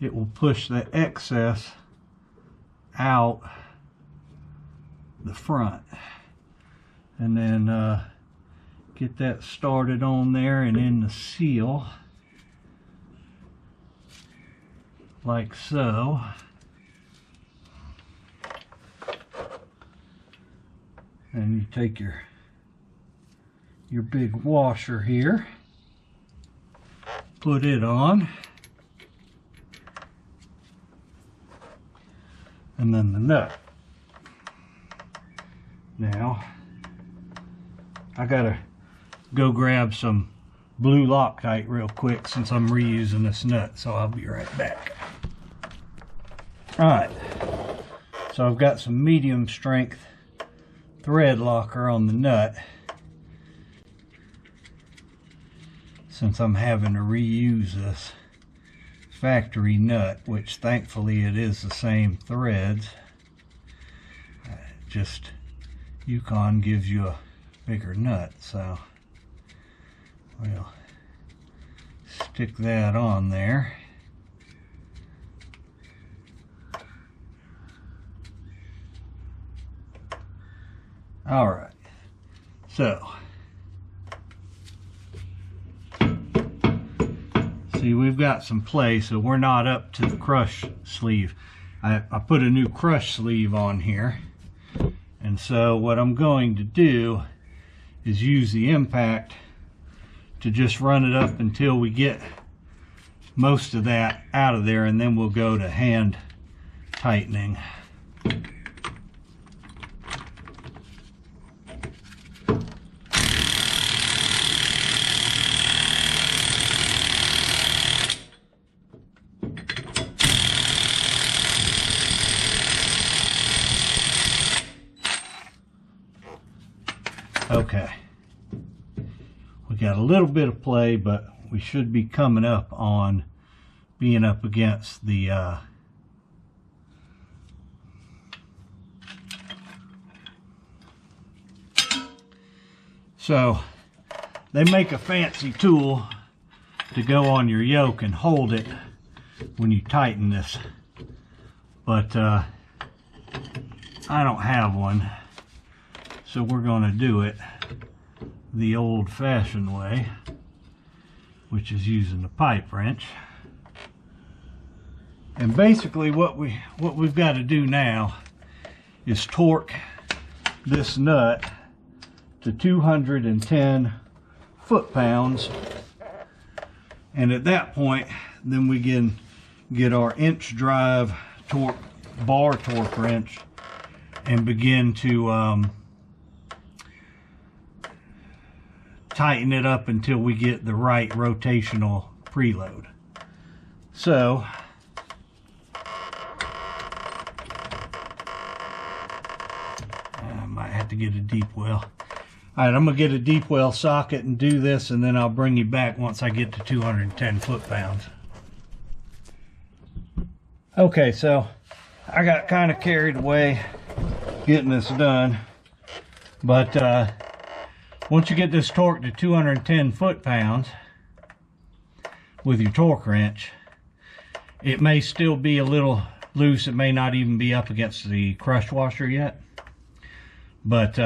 it will push the excess out the front. And then get that started on there and in the seal, like so. And you take your big washer here, put it on, and then the nut. Now I gotta go grab some blue Loctite real quick since I'm reusing this nut, so I'll be right back. Alright, so I've got some medium strength thread locker on the nut, since I'm having to reuse this factory nut, which thankfully it is the same threads. Just Yukon gives you a bigger nut, so we'll stick that on there. All right, so see, we've got some play, so we're not up to the crush sleeve. I put a new crush sleeve on here, and so what I'm going to do is use the impact to just run it up until we get most of that out of there, and then we'll go to hand tightening. Okay, we got a little bit of play, but we should be coming up on being up against the so they make a fancy tool to go on your yoke and hold it when you tighten this, but I don't have one. So we're going to do it the old-fashioned way, which is using the pipe wrench. And basically what we've got to do now is torque this nut to 210 foot-pounds. And at that point, then we can get our inch drive torque bar torque wrench and begin to tighten it up until we get the right rotational preload. So I might have to get a deep well. Alright, I'm going to get a deep well socket and do this, and then I'll bring you back once I get to 210 foot-pounds. Okay, so I got kind of carried away getting this done, but once you get this torque to 210 foot-pounds with your torque wrench, it may still be a little loose. It may not even be up against the crush washer yet, but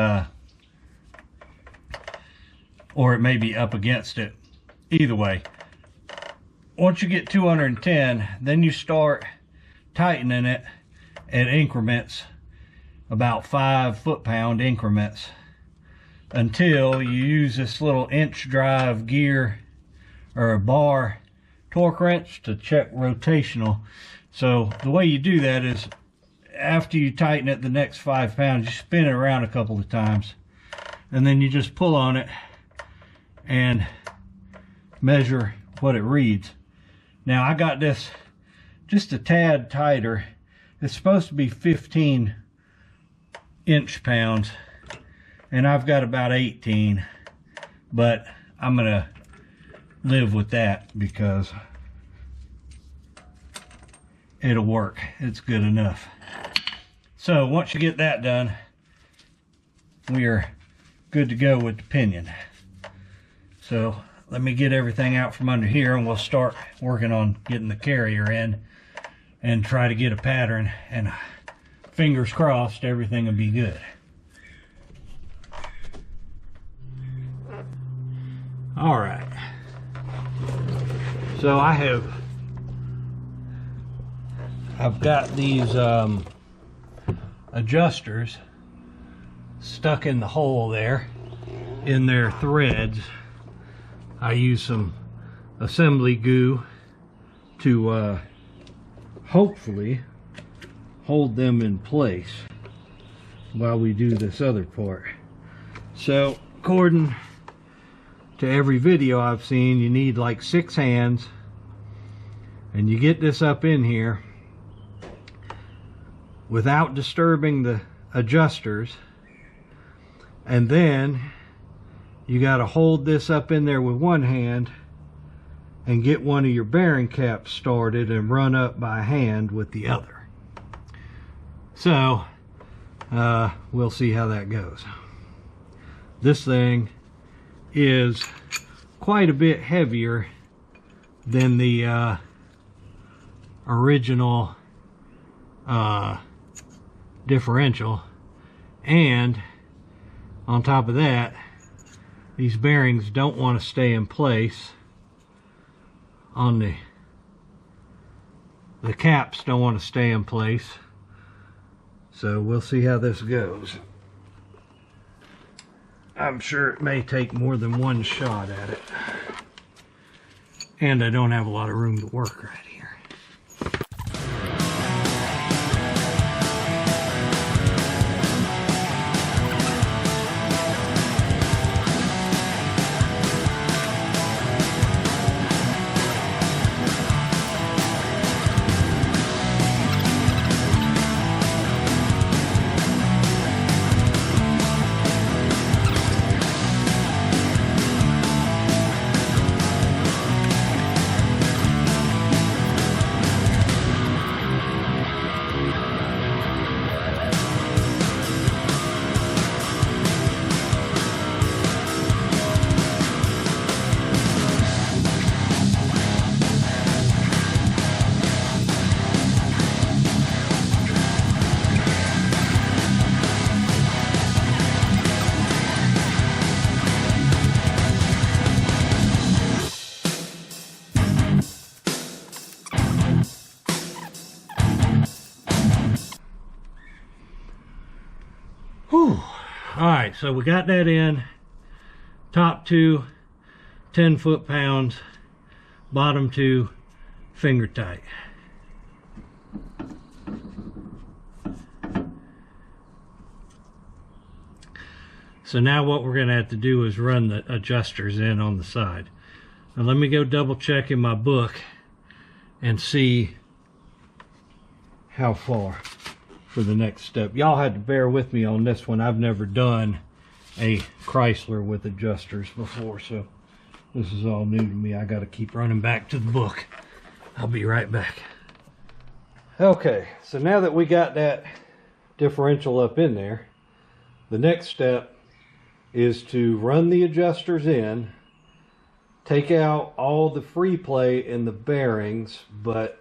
or it may be up against it. Either way, once you get 210, then you start tightening it at increments, about 5 foot-pound increments, until you use this little inch drive gear or a bar torque wrench to check rotational. So the way you do that is, after you tighten it the next 5 pounds, you spin it around a couple of times, and then you just pull on it and measure what it reads. Now I got this just a tad tighter. It's supposed to be 15 inch-pounds, and I've got about 18, but I'm gonna live with that because it'll work. It's good enough. So once you get that done, we are good to go with the pinion. So let me get everything out from under here, and we'll start working on getting the carrier in and try to get a pattern, and fingers crossed everything will be good. All right, so I've got these adjusters stuck in the hole there in their threads. I use some assembly glue to hopefully hold them in place while we do this other part. So according to every video I've seen, you need like 6 hands, and you get this up in here without disturbing the adjusters, and then you got to hold this up in there with one hand and get one of your bearing caps started and run up by hand with the other. So we'll see how that goes. This thing is quite a bit heavier than the original differential, and on top of that, these bearings don't want to stay in place on the caps don't want to stay in place. So we'll see how this goes. I'm sure it may take more than one shot at it, and I don't have a lot of room to work right here. Alright, so we got that in. Top two 10 foot-pounds, bottom two finger tight. So now what we're going to have to do is run the adjusters in on the side. Now let me go double check in my book and see how far for the next step. Y'all had to bear with me on this one. I've never done a Chrysler with adjusters before, so this is all new to me. I got to keep running back to the book. I'll be right back. Okay, so now that we got that differential up in there, the next step is to run the adjusters in, take out all the free play in the bearings, but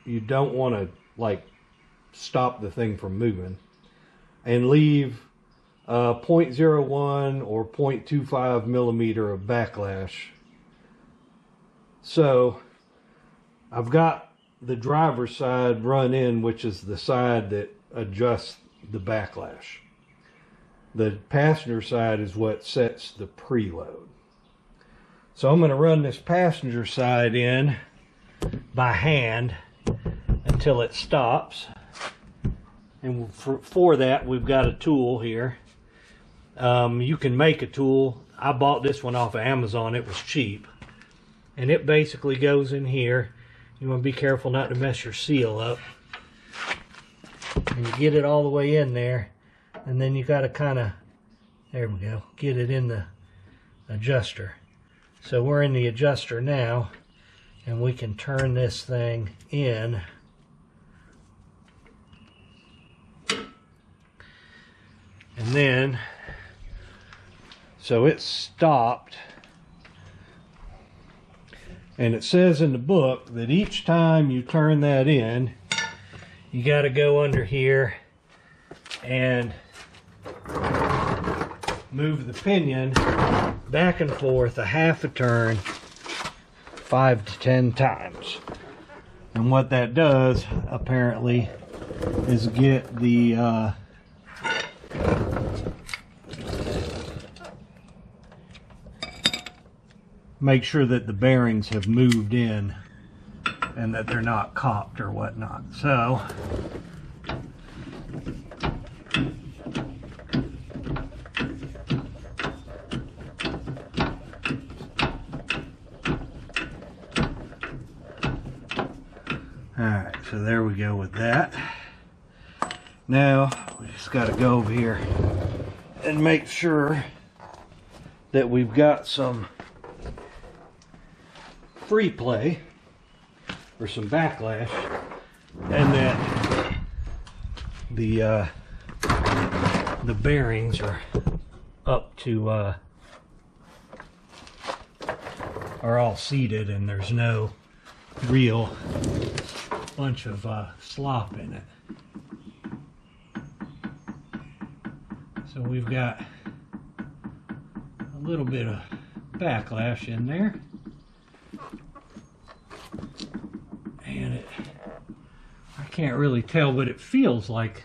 you don't want to like stop the thing from moving, and leave 0.01 or 0.25 millimeter of backlash. So I've got the driver's side run in, which is the side that adjusts the backlash. The passenger side is what sets the preload. So I'm going to run this passenger side in by hand until it stops. And for that, we've got a tool here. You can make a tool. I bought this one off of Amazon. It was cheap. And it basically goes in here. You want to be careful not to mess your seal up. And you get it all the way in there. And then you got to kind of, there we go, get it in the adjuster. So we're in the adjuster now, and we can turn this thing in. And then, so it's stopped. And it says in the book that each time you turn that in, you got to go under here and move the pinion back and forth a half a turn 5 to 10 times. And what that does apparently is get the make sure that the bearings have moved in and that they're not copped or whatnot. So alright, so there we go with that. Now we just got to go over here and make sure that we've got some free play or some backlash, and that the bearings are up to are all seated and there's no real bunch of slop in it. So we've got a little bit of backlash in there. And I can't really tell, but it feels like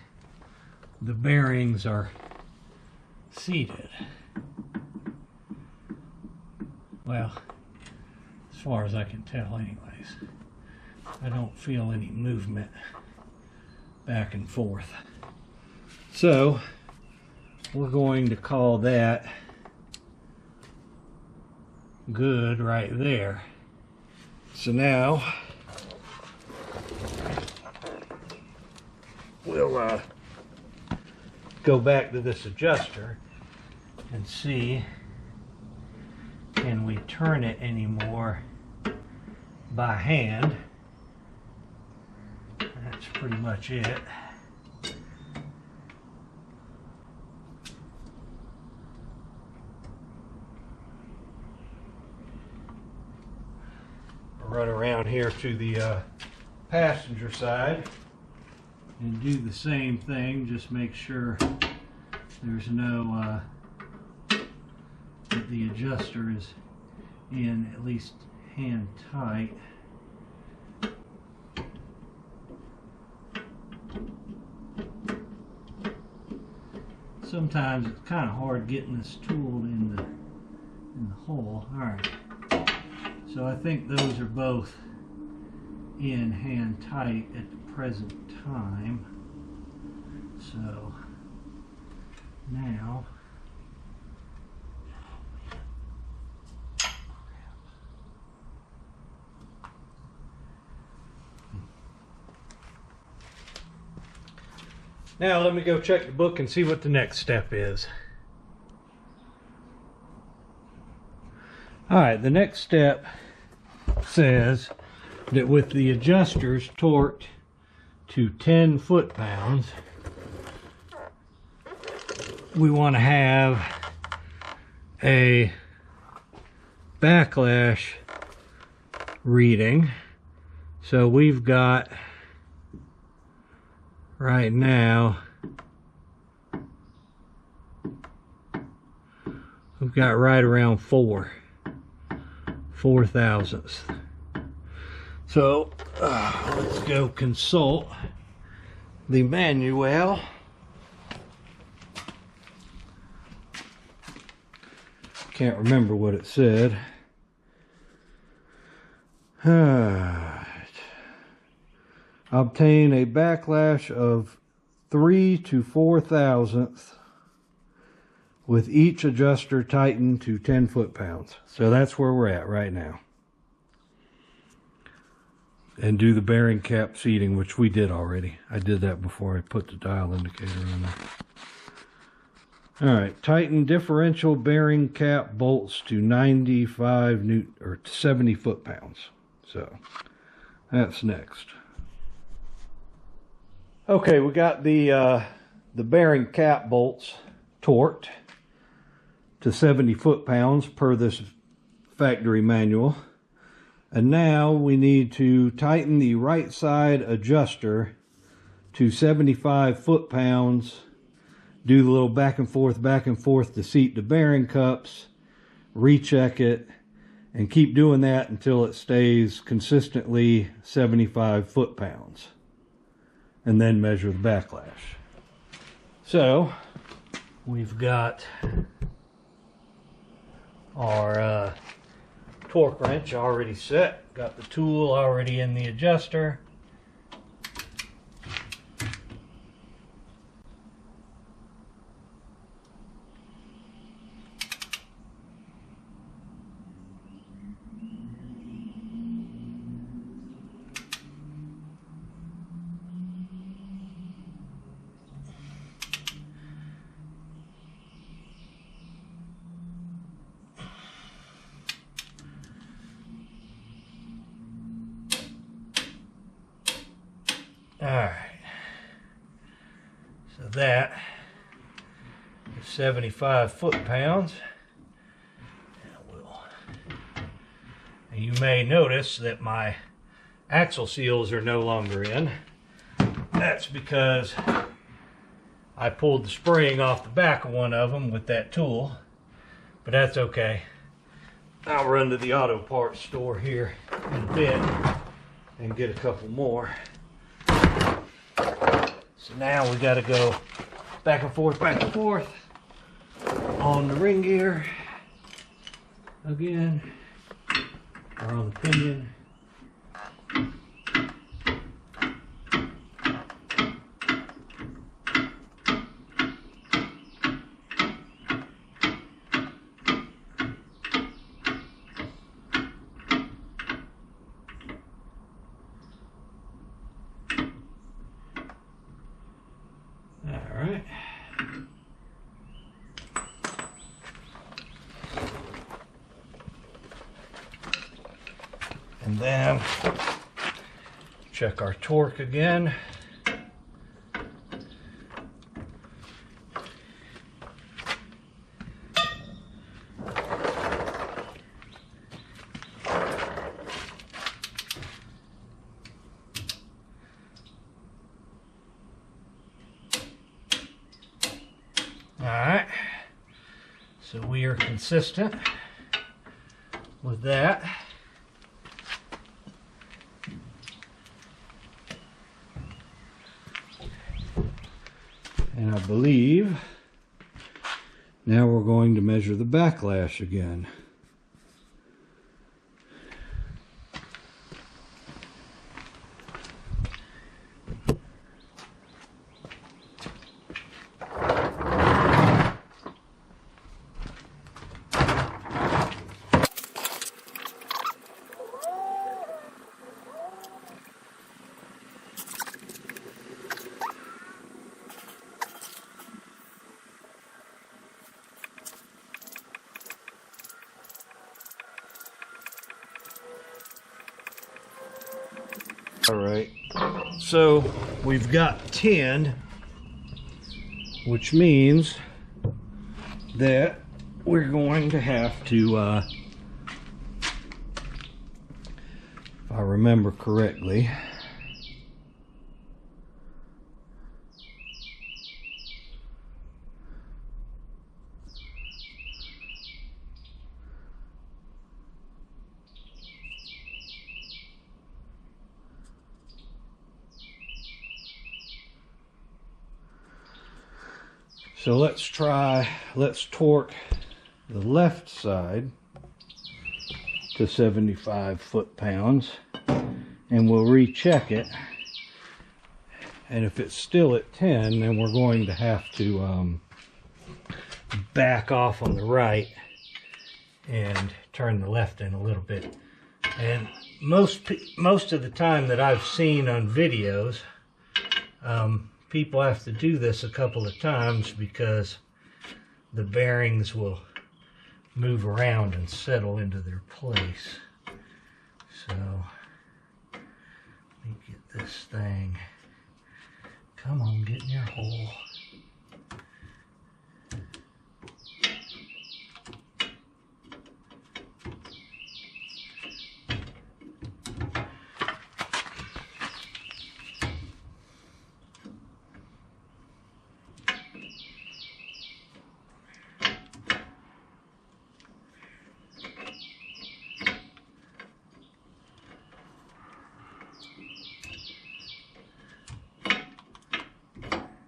the bearings are seated. Well, as far as I can tell anyways. I don't feel any movement back and forth. So we're going to call that good right there. So now we'll go back to this adjuster and see, can we turn it anymore by hand. That's pretty much it. Run around here to the passenger side and do the same thing. Just make sure there's no that the adjuster is in at least hand tight. Sometimes it's kind of hard getting this tool in the hole. All right. So I think those are both in hand tight at the present time. So now let me go check the book and see what the next step is. Alright, the next step says that with the adjusters torqued to 10 foot-pounds, we want to have a backlash reading. So we've got right now, we've got right around 4 thousandths. So let's go consult the manual. Can't remember what it said. Obtain a backlash of 3 to 4 thousandths with each adjuster tightened to 10 foot-pounds. So that's where we're at right now. And do the bearing cap seating, which we did already. I did that before I put the dial indicator on there. Alright, tighten differential bearing cap bolts to 95 Newton or 70 foot-pounds. So that's next. Okay, we got the bearing cap bolts torqued to 70 foot-pounds per this factory manual. And now we need to tighten the right side adjuster to 75 foot-pounds, do the little back and forth to seat the bearing cups, recheck it, and keep doing that until it stays consistently 75 foot-pounds. And then measure the backlash. So we've got our torque wrench already set, got the tool already in the adjuster. Alright, so that is 75 foot-pounds. And you may notice that my axle seals are no longer in. That's because I pulled the spring off the back of one of them with that tool, but that's okay. I'll run to the auto parts store here in a bit and get a couple more. So now we got to go back and forth on the ring gear again, or on the pinion. Alright. And then check our torque again. Alright, so we are consistent with that. And I believe Now we're going to measure the backlash again. All right, so we've got 10, which means that we're going to have to, if I remember correctly, so let's torque the left side to 75 foot-pounds, and we'll recheck it. And if it's still at 10, then we're going to have to back off on the right and turn the left in a little bit. And most of the time that I've seen on videos, people have to do this a couple of times because the bearings will move around and settle into their place. So let me get this thing. Come on, get in your hole.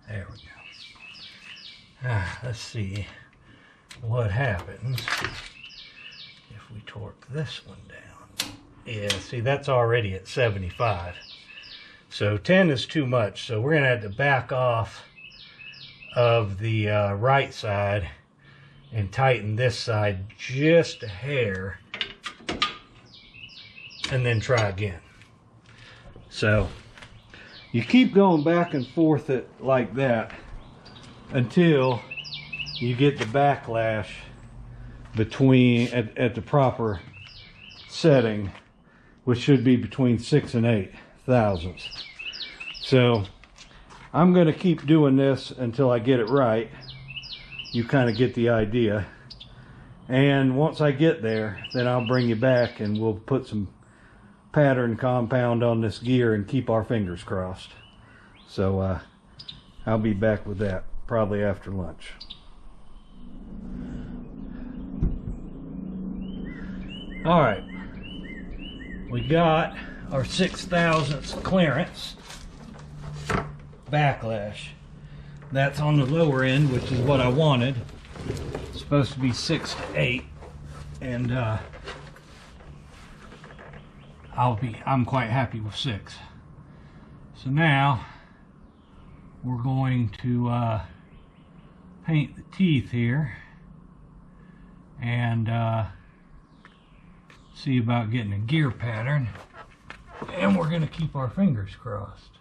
There we go. Let's see what happens if we torque this one down. Yeah, see, that's already at 75. So 10 is too much, so we're going to have to back off of the right side and tighten this side just a hair and then try again. So you keep going back and forth like that until you get the backlash between at the proper setting, which should be between 6 and 8 thousandths. So I'm going to keep doing this until I get it right. You kind of get the idea. And once I get there, then I'll bring you back and we'll put some pattern compound on this gear and keep our fingers crossed. So I'll be back with that probably after lunch. All right, we got our 6 thousandths clearance backlash. That's on the lower end, which is what I wanted. It's supposed to be 6 to 8, and I'm quite happy with 6. So now we're going to paint the teeth here and see about getting a gear pattern, and we're going to keep our fingers crossed.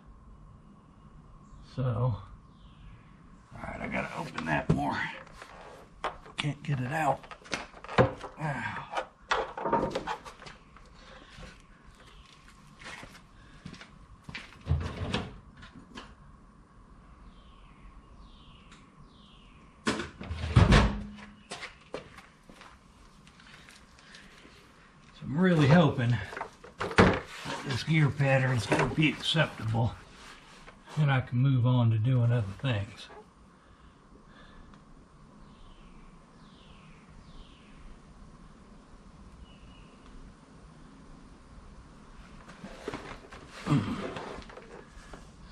So, all right, I got to open that more. Can't get it out. Ow. I'm really hoping that this gear pattern is going to be acceptable and I can move on to doing other things.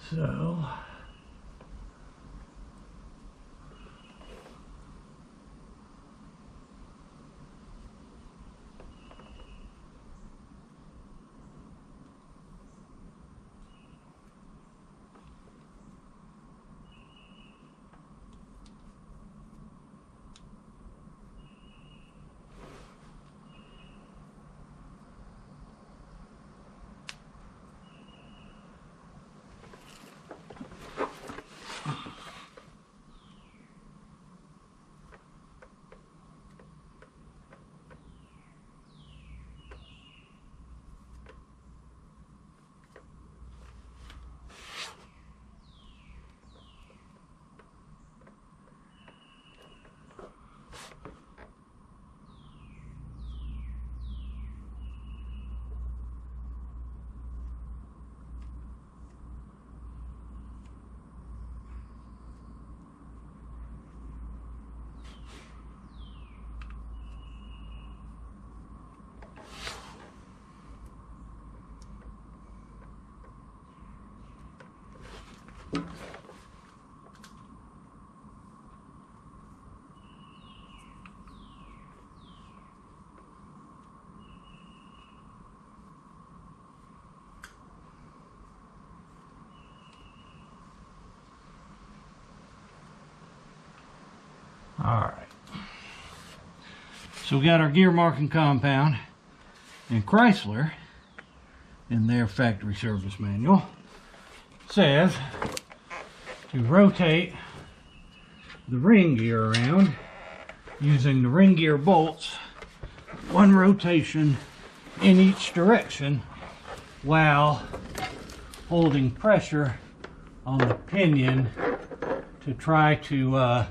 So Alright, so we got our gear marking compound, and Chrysler, in their factory service manual, says to rotate the ring gear around using the ring gear bolts, one rotation in each direction, while holding pressure on the pinion to try to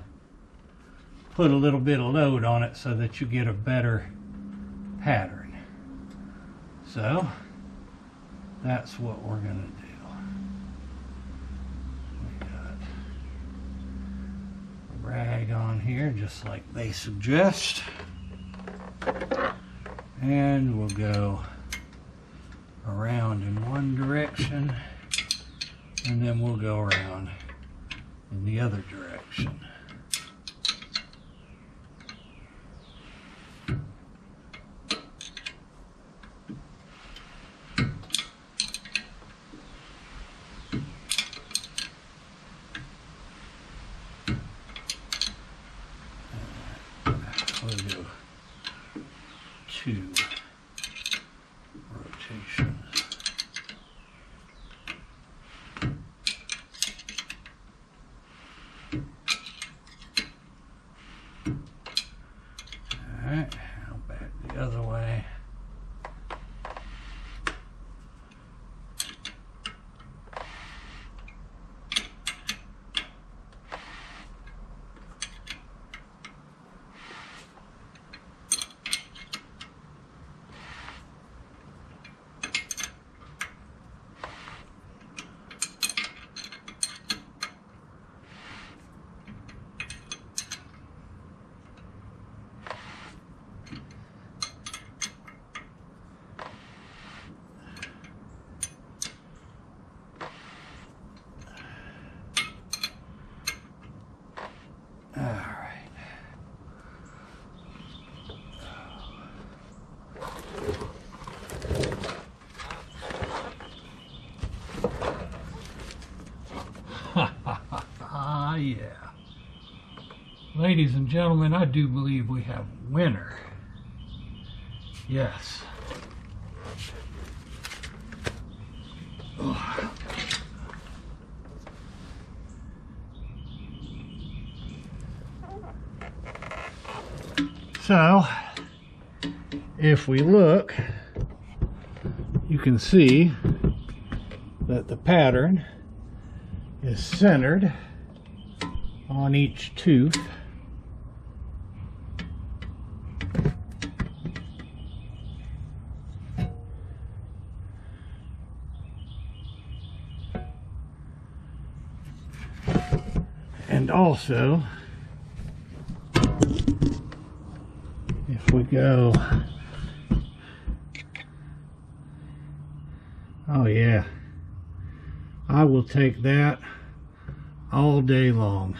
put a little bit of load on it so that you get a better pattern. So that's what we're going to do. We got a rag on here just like they suggest, and we'll go around in one direction, and then we'll go around in the other direction. We'll do 2 rotations. Alright, now back the other way. Yeah. Ladies and gentlemen, I do believe we have a winner. Yes. Oh. So, if we look, you can see that the pattern is centered on each tooth. And also, if we go, oh yeah, I will take that all day long.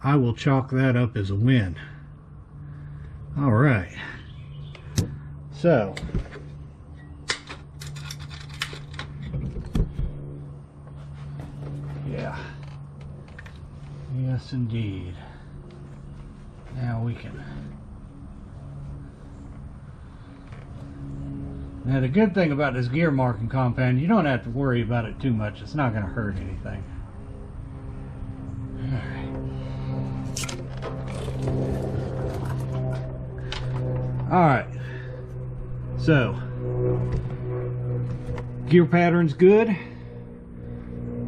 I will chalk that up as a win. All right. So, yeah. Yes, indeed. Now we can. Now the good thing about this gear marking compound, you don't have to worry about it too much. It's not going to hurt anything. Alright, so gear pattern's good.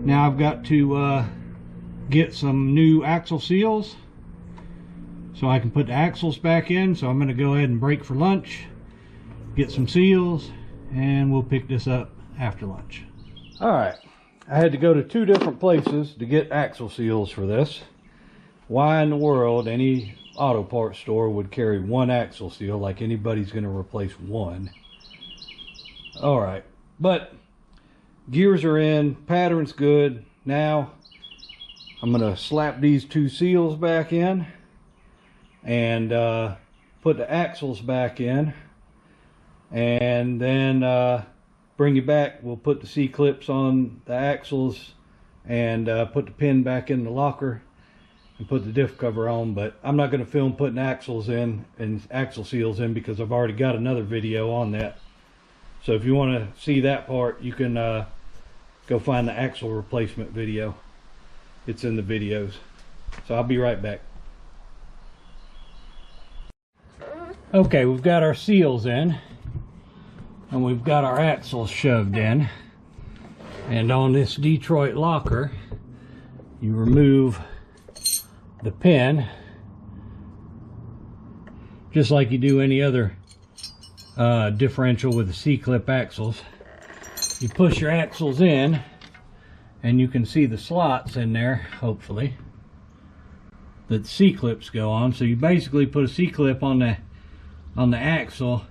Now I've got to get some new axle seals so I can put the axles back in. So I'm going to go ahead and break for lunch, get some seals, and we'll pick this up after lunch. Alright, I had to go to 2 different places to get axle seals for this. Why in the world any auto parts store would carry 1 axle seal, like anybody's going to replace 1. Alright, but gears are in, pattern's good. Now I'm gonna slap these two seals back in and put the axles back in, and then bring you back. We'll put the C-clips on the axles and put the pin back in the locker and put the diff cover on. But I'm not going to film putting axles in and axle seals in because I've already got another video on that. So if you want to see that part, you can go find the axle replacement video. It's in the videos. So I'll be right back. Okay, we've got our seals in and we've got our axles shoved in, and on this Detroit locker you remove the pin just like you do any other differential with the C-clip axles. You push your axles in and you can see the slots in there, hopefully, that the C-clips go on. So you basically put a C-clip on the axle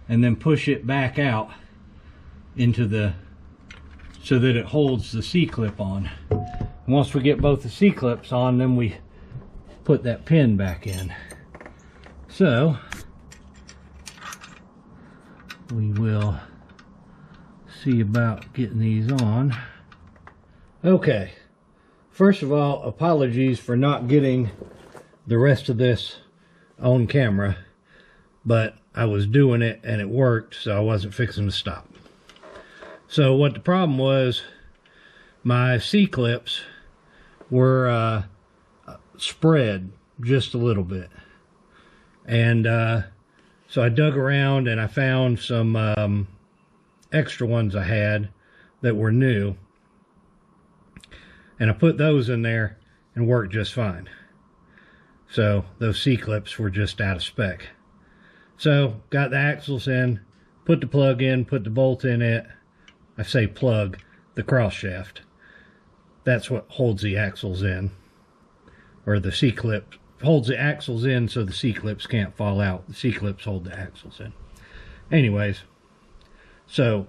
and then push it back out into the, so that it holds the C-clip on. Once we get both the C-clips on, then we put that pin back in. So we will see about getting these on. Okay, first of all, apologies for not getting the rest of this on camera, but I was doing it and it worked, so I wasn't fixing to stop. So what the problem was, my C-clips were spread just a little bit, and so I dug around and I found some extra ones I had that were new, and I put those in there and worked just fine. So those C-clips were just out of spec. So got the axles in, put the plug in, put the bolt in it. I say plug, the cross shaft. That's what holds the axles in, or the C-clip holds the axles in so the C-clips can't fall out. The C-clips hold the axles in. Anyways, so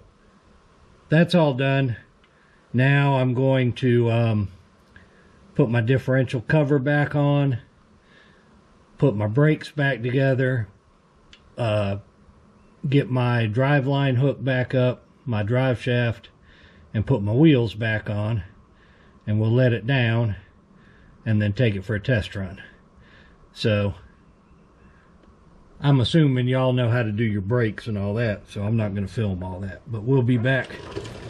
that's all done. Now I'm going to put my differential cover back on, put my brakes back together, get my drive line hook back up, my drive shaft, and put my wheels back on, and we'll let it down and then take it for a test run. So I'm assuming y'all know how to do your brakes and all that, so I'm not going to film all that, but we'll be back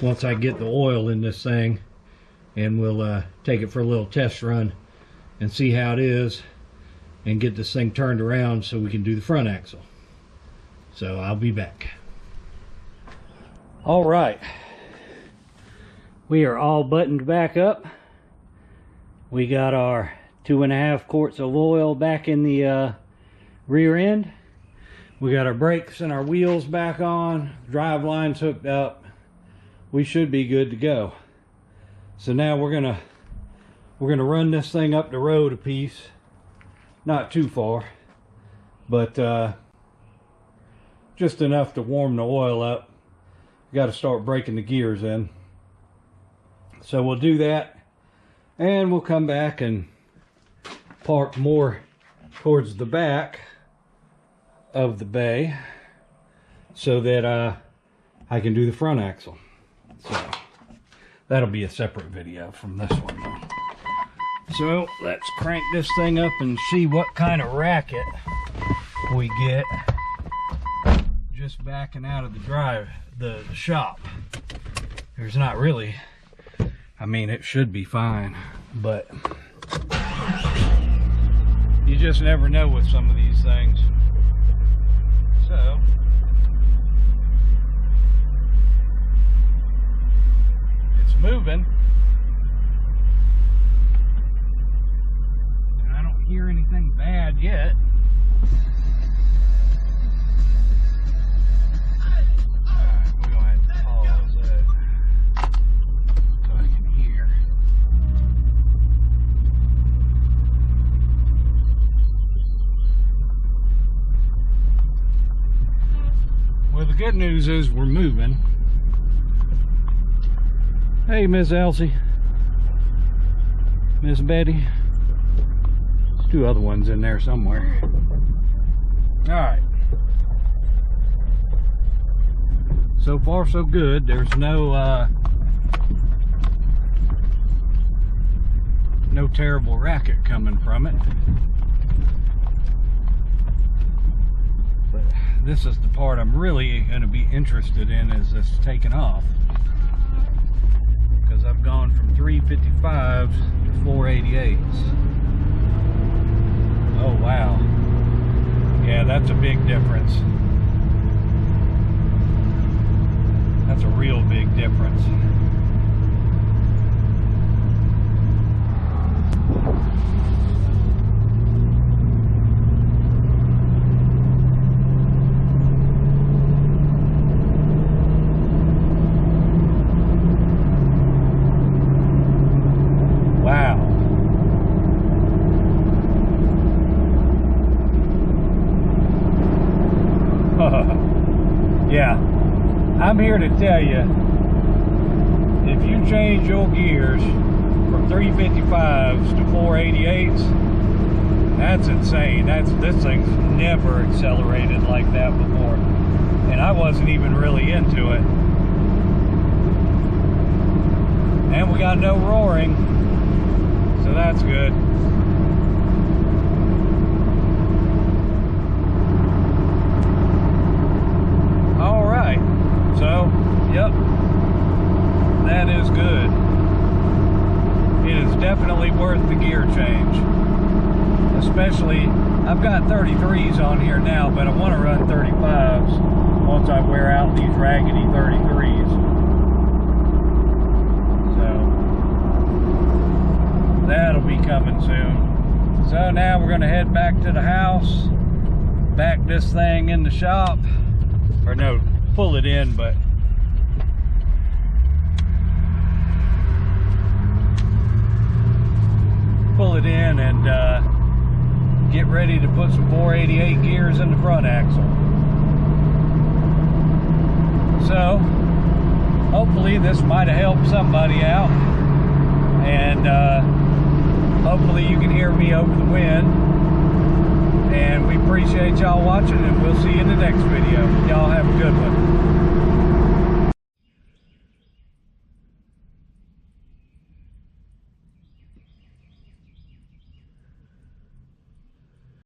once I get the oil in this thing, and we'll take it for a little test run and see how it is and get this thing turned around so we can do the front axle. So I'll be back. All right, we are all buttoned back up. We got our 2.5 quarts of oil back in the rear end. We got our brakes and our wheels back on, drive lines hooked up. We should be good to go. So now we're gonna run this thing up the road a piece, not too far, but just enough to warm the oil up. Got to start breaking the gears in. So we'll do that, and we'll come back and park more towards the back of the bay so that I can do the front axle. So that'll be a separate video from this one though. So let's crank this thing up and see what kind of racket we get just backing out of the shop. There's not really, I mean, it should be fine, but you just never know with some of these things. So it's moving, and I don't hear anything bad yet. We're gonna have to pause that so I can hear. Well, the good news is we're moving. Hey, Miss Elsie. Miss Betty. There's two other ones in there somewhere. Alright. So far so good. There's no no terrible racket coming from it. But this is the part I'm really going to be interested in, is this taking off. Because I've gone from 355s to 488s. Oh wow. Yeah, that's a big difference. That's a real big difference. Yeah, I'm here to tell you, if you change your gears from 355s to 488s, that's insane. This thing's never accelerated like that before, and I wasn't even really into it. And we got no roaring, so that's good. So, yep, that is good. It is definitely worth the gear change. Especially, I've got 33s on here now, but I want to run 35s once I wear out these raggedy 33s. So, that'll be coming soon. So now we're going to head back to the house, back this thing in the shop, or no, pull it in, but pull it in and get ready to put some 488 gears in the front axle. So hopefully this might have helped somebody out, and hopefully you can hear me over the wind. And we appreciate y'all watching, and we'll see you in the next video. Y'all have a good one.